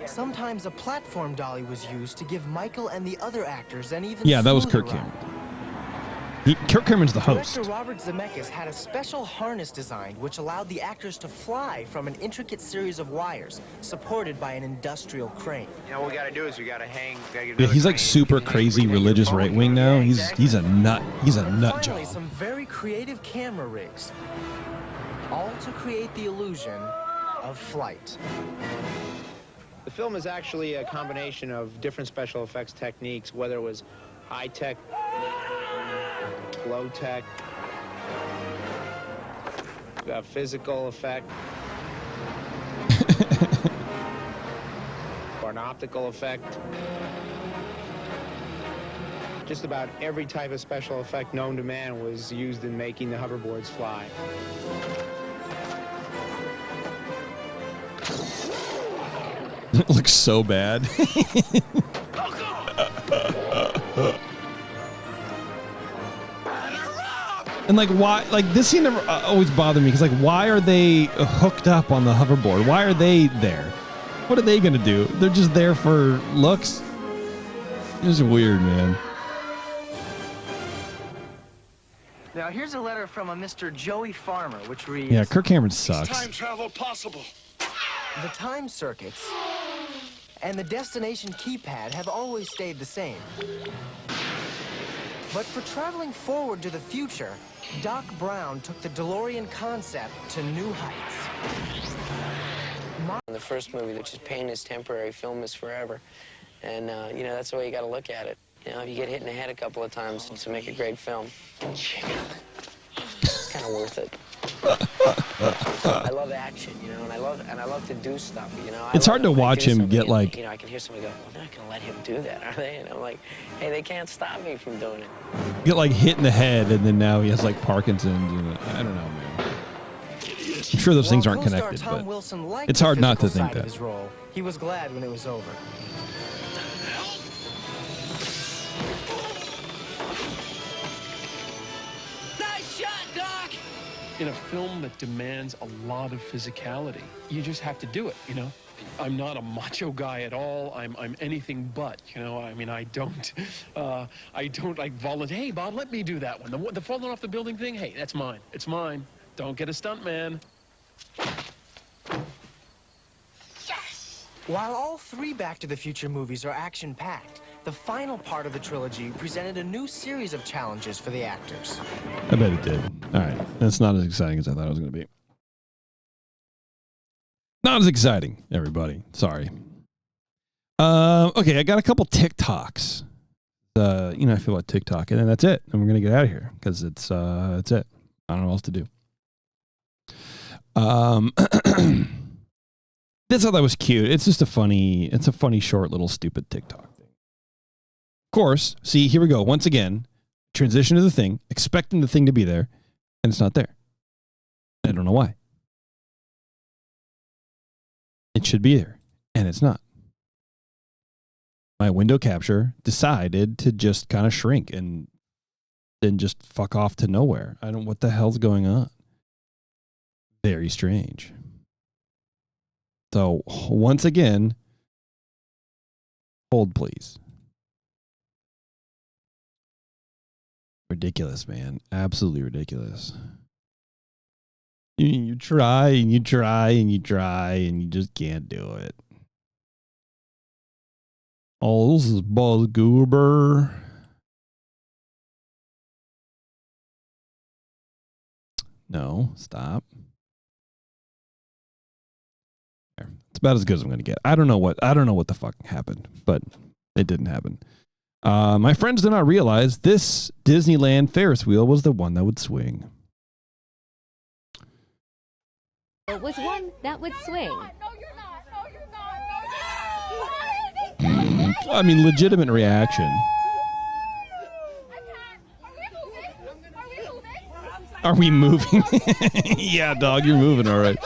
Sometimes a platform dolly was used to give Michael and the other actors an even Yeah, that was smoother Kirk ride. Cameron. Kirk Cameron's the host. Director Robert Zemeckis had a special harness designed which allowed the actors to fly from an intricate series of wires supported by an industrial crane. You know what we gotta do is we gotta hang. Yeah, he's like super crazy religious right wing now. He's a nut. He's a nut Finally, job. some very creative camera rigs, all to create the illusion of flight. The film is actually a combination of different special effects techniques, whether it was high tech, low tech, physical effect, or an optical effect. Just about every type of special effect known to man was used in making the hoverboards fly. It looks so bad. And like, why? Like, this scene never always bothered me because, like, why are they hooked up on the hoverboard? Why are they there? What are they gonna do? They're just there for looks. It's just weird, man. Now, here's a letter from a Mr. Joey Farmer, which reads... Yeah, Kirk Cameron Is sucks. time travel possible? The time circuits and the destination keypad have always stayed the same. But for traveling forward to the future, Doc Brown took the DeLorean concept to new heights. In the first movie, which is pain is temporary, film is forever. And, you know, that's the way you got to look at it. You know, if you get hit in the head a couple of times to make a great film, it's kind of worth it. I love action, you know, and I love to do stuff, you know. It's hard to watch him get like... You know, I can hear somebody go, well, they're not going to let him do that, are they? And I'm like, hey, they can't stop me from doing it. Get like hit in the head, and then now he has like Parkinson's. And I don't know, man. I'm sure those things aren't connected, but it's hard not to think that. His role. He was glad when it was over. Nice shot, Doc! In a film that demands a lot of physicality, you just have to do it, you know? I'm not a macho guy at all. I'm anything but, you know? I mean, I don't like volunteer. Hey, Bob, let me do that one. The falling off the building thing, hey, that's mine. It's mine. Don't get a stunt man. Yes! While all three Back to the Future movies are action-packed, the final part of the trilogy presented a new series of challenges for the actors. I bet it did. All right. That's not as exciting as I thought it was going to be. Not as exciting, everybody. Sorry. Okay, I got a couple TikToks. You know, I feel about TikTok, and then that's it. And we're going to get out of here because it's it. I don't know what else to do. This I thought was cute. It's just a funny short little stupid TikTok thing. Of course, see, here we go. Once again, transition to the thing, expecting the thing to be there, and it's not there. I don't know why. It should be there, and it's not. My window capture decided to just kind of shrink and then just fuck off to nowhere. What the hell's going on? Very strange. So, once again, hold please. Ridiculous, man. Absolutely ridiculous. You try and you try and you try and you just can't do it. Oh, this is Buzz Goober. No, stop. There. It's about as good as I'm going to get. I don't know what the fuck happened, but it didn't happen. My friends did not realize this Disneyland Ferris wheel was the one that would swing. It was one that would swing. I mean, legitimate reaction. Are we moving? Yeah, dog, you're moving all right.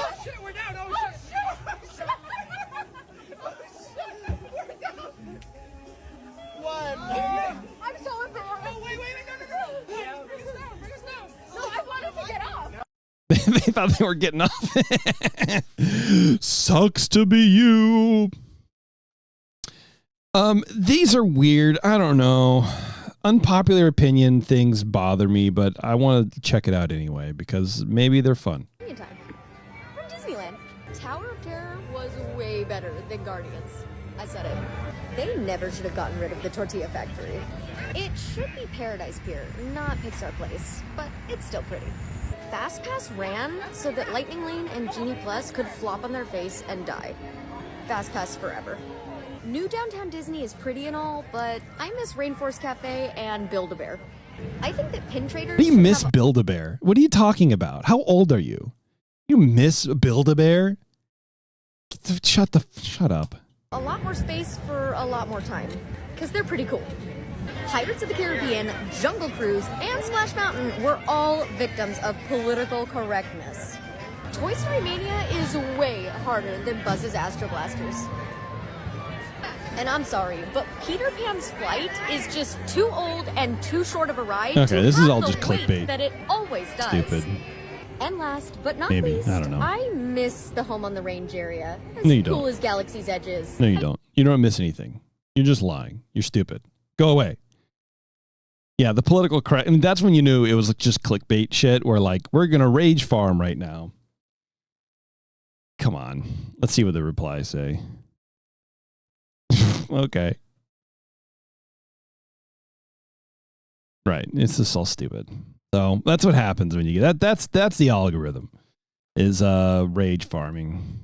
I'm so embarrassed. Oh, wait, no. Yeah, bring us down. No, I wanted to get off. They thought they were getting off. Sucks to be you. These are weird. I don't know. Unpopular opinion things bother me, but I want to check it out anyway because maybe they're fun. Time from Disneyland. Tower of Terror was way better than Guardians. I said it. They never should have gotten rid of the Tortilla Factory. It should be Paradise Pier, not Pixar Place, but it's still pretty. FastPass ran so that Lightning Lane and Genie Plus could flop on their face and die. FastPass forever. New Downtown Disney is pretty and all, but I miss Rainforest Cafe and Build-A-Bear. I think that Pin Traders... What do you miss Build-A-Bear? What are you talking about? How old are you? You miss Build-A-Bear? Shut up. A lot more space for a lot more time, because they're pretty cool. Pirates of the Caribbean, Jungle Cruise, and Splash Mountain were all victims of political correctness. Toy Story Mania is way harder than Buzz's Astro Blasters. And I'm sorry, but Peter Pan's Flight is just too old and too short of a ride. Okay, this is all just the weight clickbait. that it always does. Stupid. And last but not Maybe. least, I don't know. I miss the Home on the Range area. As No, you cool don't. as Galaxy's Edge is. No, you don't. You don't miss anything. You're just lying. You're stupid. Go away. Yeah, the political correct. I mean, that's when you knew it was just clickbait shit. Where like we're gonna rage farm right now. Come on, let's see what the replies say. Okay. Right. It's just all stupid. So that's what happens when you get that. That's the algorithm is rage farming.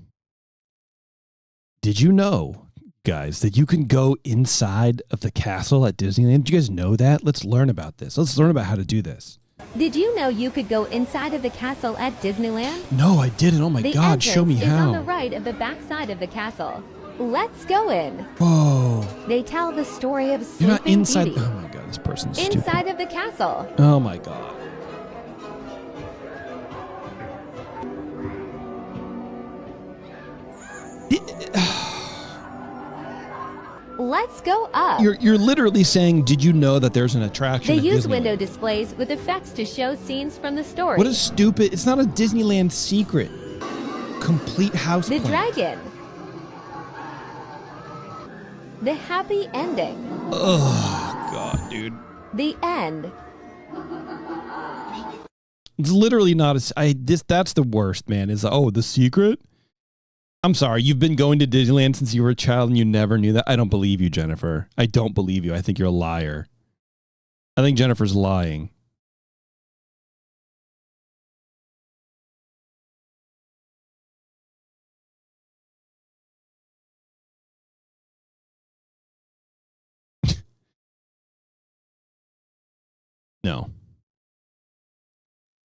Did you know, guys, that you can go inside of the castle at Disneyland? Did you guys know that? Let's learn about this. Let's learn about how to do this. Did you know you could go inside of the castle at Disneyland? No, I didn't. Oh my God, show me The entrance is how. on the right of the back side of the castle. Let's go in. Whoa. They tell the story of You're not Sleeping inside. Beauty. Oh my God, this person's stupid. Inside of the castle. Oh my God. Let's go up. You're literally saying, did you know that there's an attraction They at use Disneyland? window displays with effects to show scenes from the story. What a stupid. It's not a Disneyland secret. Complete house The plan. dragon. The happy ending. Oh God, dude. The end. It's literally not that's the worst, man. Is the secret? I'm sorry, you've been going to Disneyland since you were a child and you never knew that? I don't believe you, Jennifer. I don't believe you. I think you're a liar. I think Jennifer's lying. No.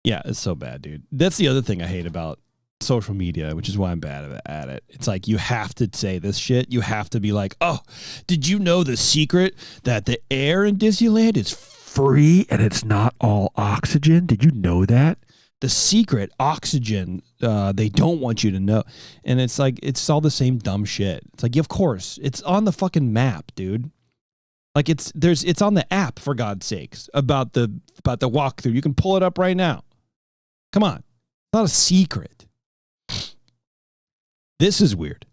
Yeah, it's so bad, dude. That's the other thing I hate about social media, which is why I'm bad at it. It's like you have to say this shit. You have to be like, oh, did you know the secret that the air in Disneyland is free and it's not all oxygen? Did you know that? The secret, oxygen, they don't want you to know. And it's like, it's all the same dumb shit. It's like, yeah, of course, it's on the fucking map, dude. Like it's on the app, for God's sakes, about the walkthrough. You can pull it up right now. Come on. It's not a secret. This is weird.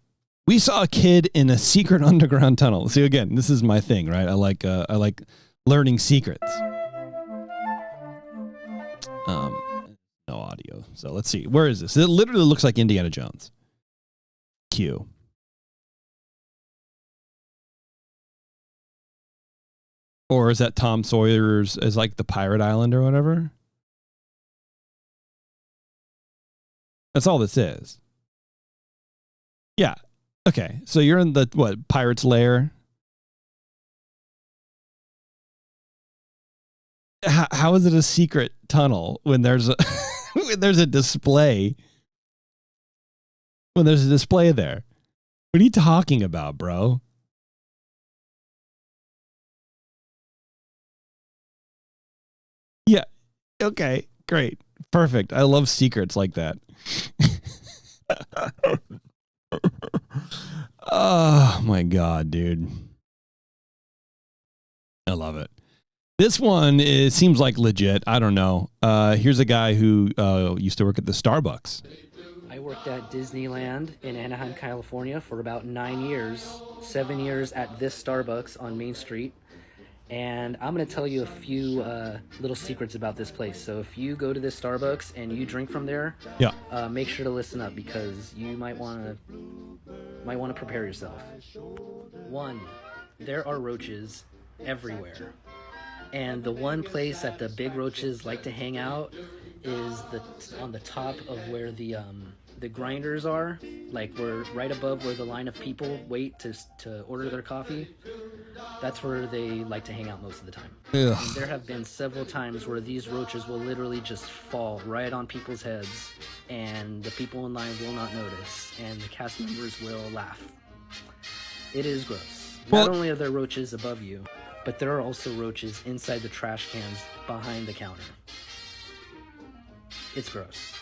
We saw a kid in a secret underground tunnel. See, again, this is my thing, right? I like learning secrets. No audio. So let's see. Where is this? It literally looks like Indiana Jones. Q. Or is that Tom Sawyer's as like the pirate island or whatever? That's all this is. Yeah. Okay. So you're in the pirate's lair? How is it a secret tunnel when there's a when there's a display? When there's a display there. What are you talking about, bro? Yeah. Okay. Great. Perfect. I love secrets like that. Oh my God, dude. I love it. This one seems like legit. I don't know. Here's a guy who used to work at the Starbucks. I worked at Disneyland in Anaheim, California for about 9 years, 7 years at this Starbucks on Main Street. And I'm going to tell you a few little secrets about this place. So if you go to this Starbucks and you drink from there, yeah, make sure to listen up because you might want to prepare yourself. 1, there are roaches everywhere. And the one place that the big roaches like to hang out is on the top of where the grinders are, like we're right above where the line of people wait to order their coffee. That's where they like to hang out most of the time. And there have been several times where these roaches will literally just fall right on people's heads, and the people in line will not notice, and the cast members will laugh. It is gross. Not only are there roaches above you, but there are also roaches inside the trash cans behind the counter. It's gross.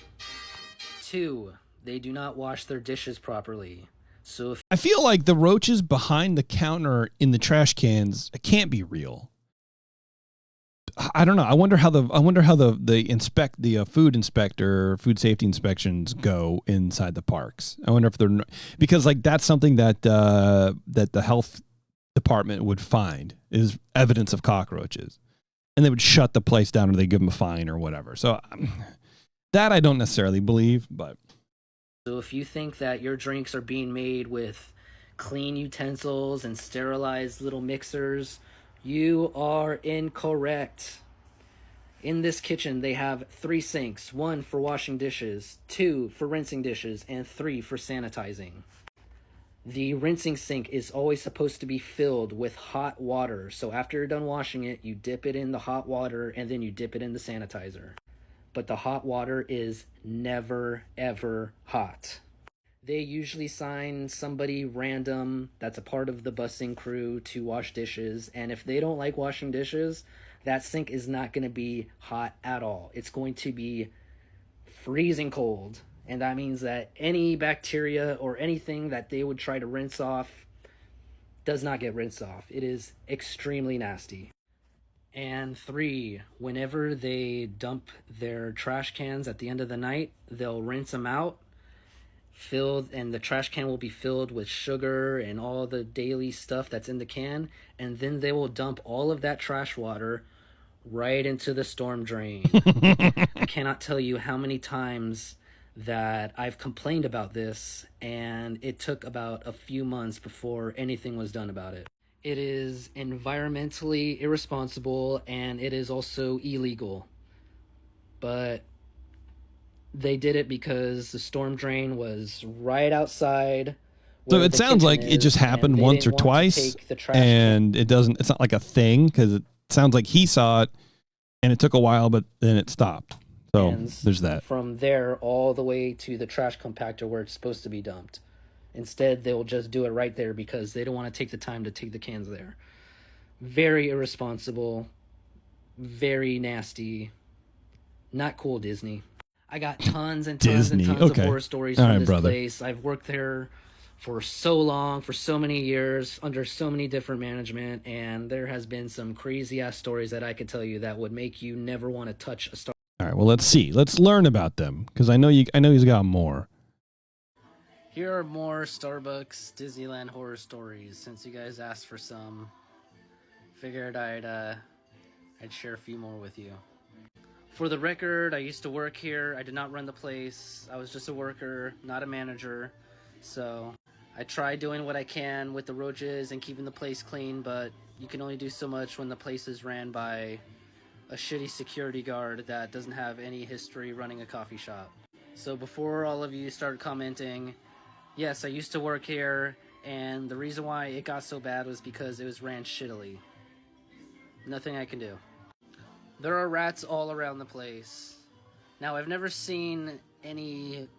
2, they do not wash their dishes properly. So if I feel like the roaches behind the counter in the trash cans can't be real. I don't know. I wonder how the food inspector, food safety inspections go inside the parks. I wonder if they're because like that's something that that the health department would find is evidence of cockroaches. and they would shut the place down or they give them a fine or whatever. So that I don't necessarily believe, but. So if you think that your drinks are being made with clean utensils and sterilized little mixers, you are incorrect. In this kitchen, they have 3 sinks, 1 for washing dishes, 2 for rinsing dishes, and 3 for sanitizing. The rinsing sink is always supposed to be filled with hot water. So after you're done washing it, you dip it in the hot water and then you dip it in the sanitizer. But the hot water is never, ever hot. They usually sign somebody random that's a part of the busing crew to wash dishes. And if they don't like washing dishes, that sink is not going to be hot at all. It's going to be freezing cold. And that means that any bacteria or anything that they would try to rinse off does not get rinsed off. It is extremely nasty. And 3, whenever they dump their trash cans at the end of the night, they'll rinse them out, and the trash can will be filled with sugar and all the daily stuff that's in the can, and then they will dump all of that trash water right into the storm drain. I cannot tell you how many times that I've complained about this, and it took about a few months before anything was done about it. It is environmentally irresponsible, and it is also illegal. But they did it because the storm drain was right outside. So it sounds like it just happened once or twice, and it's not like a thing, because it sounds like he saw it, and it took a while, but then it stopped. So there's that. From there all the way to the trash compactor where it's supposed to be dumped. Instead, they'll just do it right there because they don't want to take the time to take the cans there. Very irresponsible. Very nasty. Not cool, Disney. I got tons and tons and tons of horror stories from this place. I've worked there for so long, for so many years, under so many different management, and there has been some crazy-ass stories that I could tell you that would make you never want to touch a Star. All right, well, let's see. Let's learn about them, because I know he's got more. Here are more Starbucks Disneyland horror stories. Since you guys asked for some, figured I'd share a few more with you. For the record, I used to work here. I did not run the place. I was just a worker, not a manager. So I try doing what I can with the roaches and keeping the place clean, but you can only do so much when the place is ran by a shitty security guard that doesn't have any history running a coffee shop. So before all of you start commenting, yes, I used to work here, and the reason why it got so bad was because it was ran shittily. Nothing I can do. There are rats all around the place. Now, I've never seen any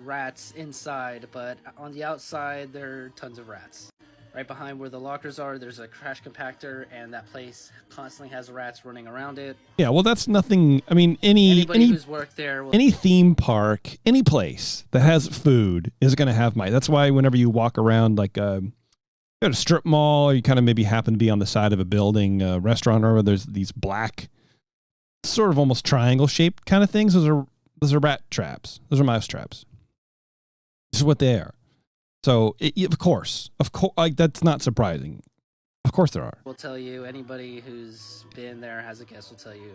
rats inside, but on the outside, there are tons of rats. Right behind where the lockers are, there's a trash compactor, and that place constantly has rats running around it. Yeah, well, that's nothing. I mean, anybody who's worked there, any theme park, any place that has food is going to have mice. That's why whenever you walk around, like at a strip mall, or you kind of maybe happen to be on the side of a building, restaurant, or there's these black, sort of almost triangle shaped kind of things. Those are rat traps. Those are mouse traps. This is what they are. So, of course, like that's not surprising. Of course there are. Will tell you, anybody who's been there, has a guess, will tell you,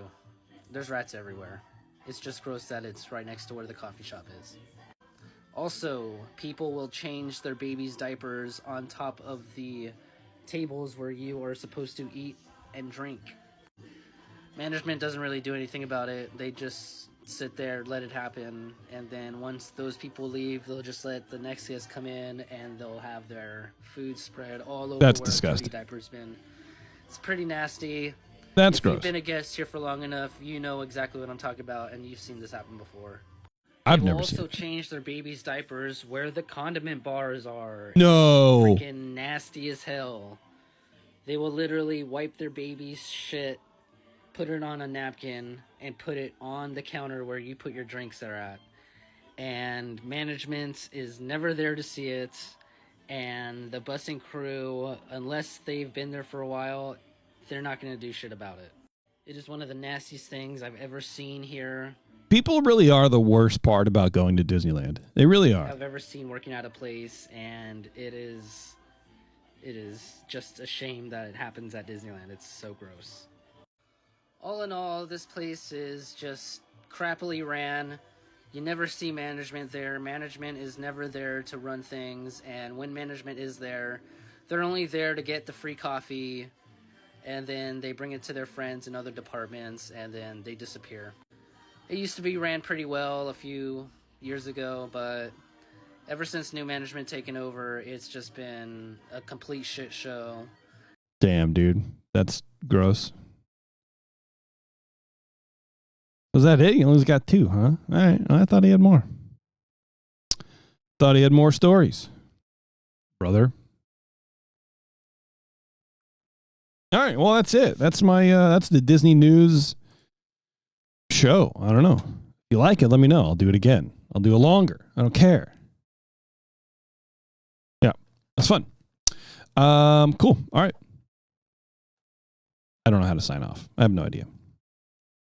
there's rats everywhere. It's just gross that it's right next to where the coffee shop is. Also, people will change their babies' diapers on top of the tables where you are supposed to eat and drink. Management doesn't really do anything about it. They just sit there, let it happen, and then once those people leave, they'll just let the next guest come in, and they'll have their food spread all over. That's where disgusting. the diaper's been. It's pretty nasty. That's if gross. If you've been a guest here for long enough, you know exactly what I'm talking about, and you've seen this happen before. I've They will never seen also it. change their babies' diapers where the condiment bars are. No. It's freaking nasty as hell. They will literally wipe their baby's shit, put it on a napkin, and put it on the counter where you put your drinks there at. And management is never there to see it. And the busing crew, unless they've been there for a while, they're not going to do shit about it. It is one of the nastiest things I've ever seen here. People really are the worst part about going to Disneyland. They really are. I've ever seen working at a place, and it is just a shame that it happens at Disneyland. It's so gross. all in all, this place is just crappily ran. You never see management there. Management is never there to run things, and when management is there, they're only there to get the free coffee, and then they bring it to their friends in other departments, and then they disappear. It used to be ran pretty well a few years ago, but ever since new management taken over, it's just been a complete shit show. Damn, dude. That's gross. Was that it? You only got 2, huh? All right. I thought he had more. Thought he had more stories. Brother. All right. Well, that's it. That's my, that's the Disney news show. I don't know. If you like it, let me know. I'll do it again. I'll do it longer. I don't care. Yeah. That's fun. Cool. All right. I don't know how to sign off. I have no idea.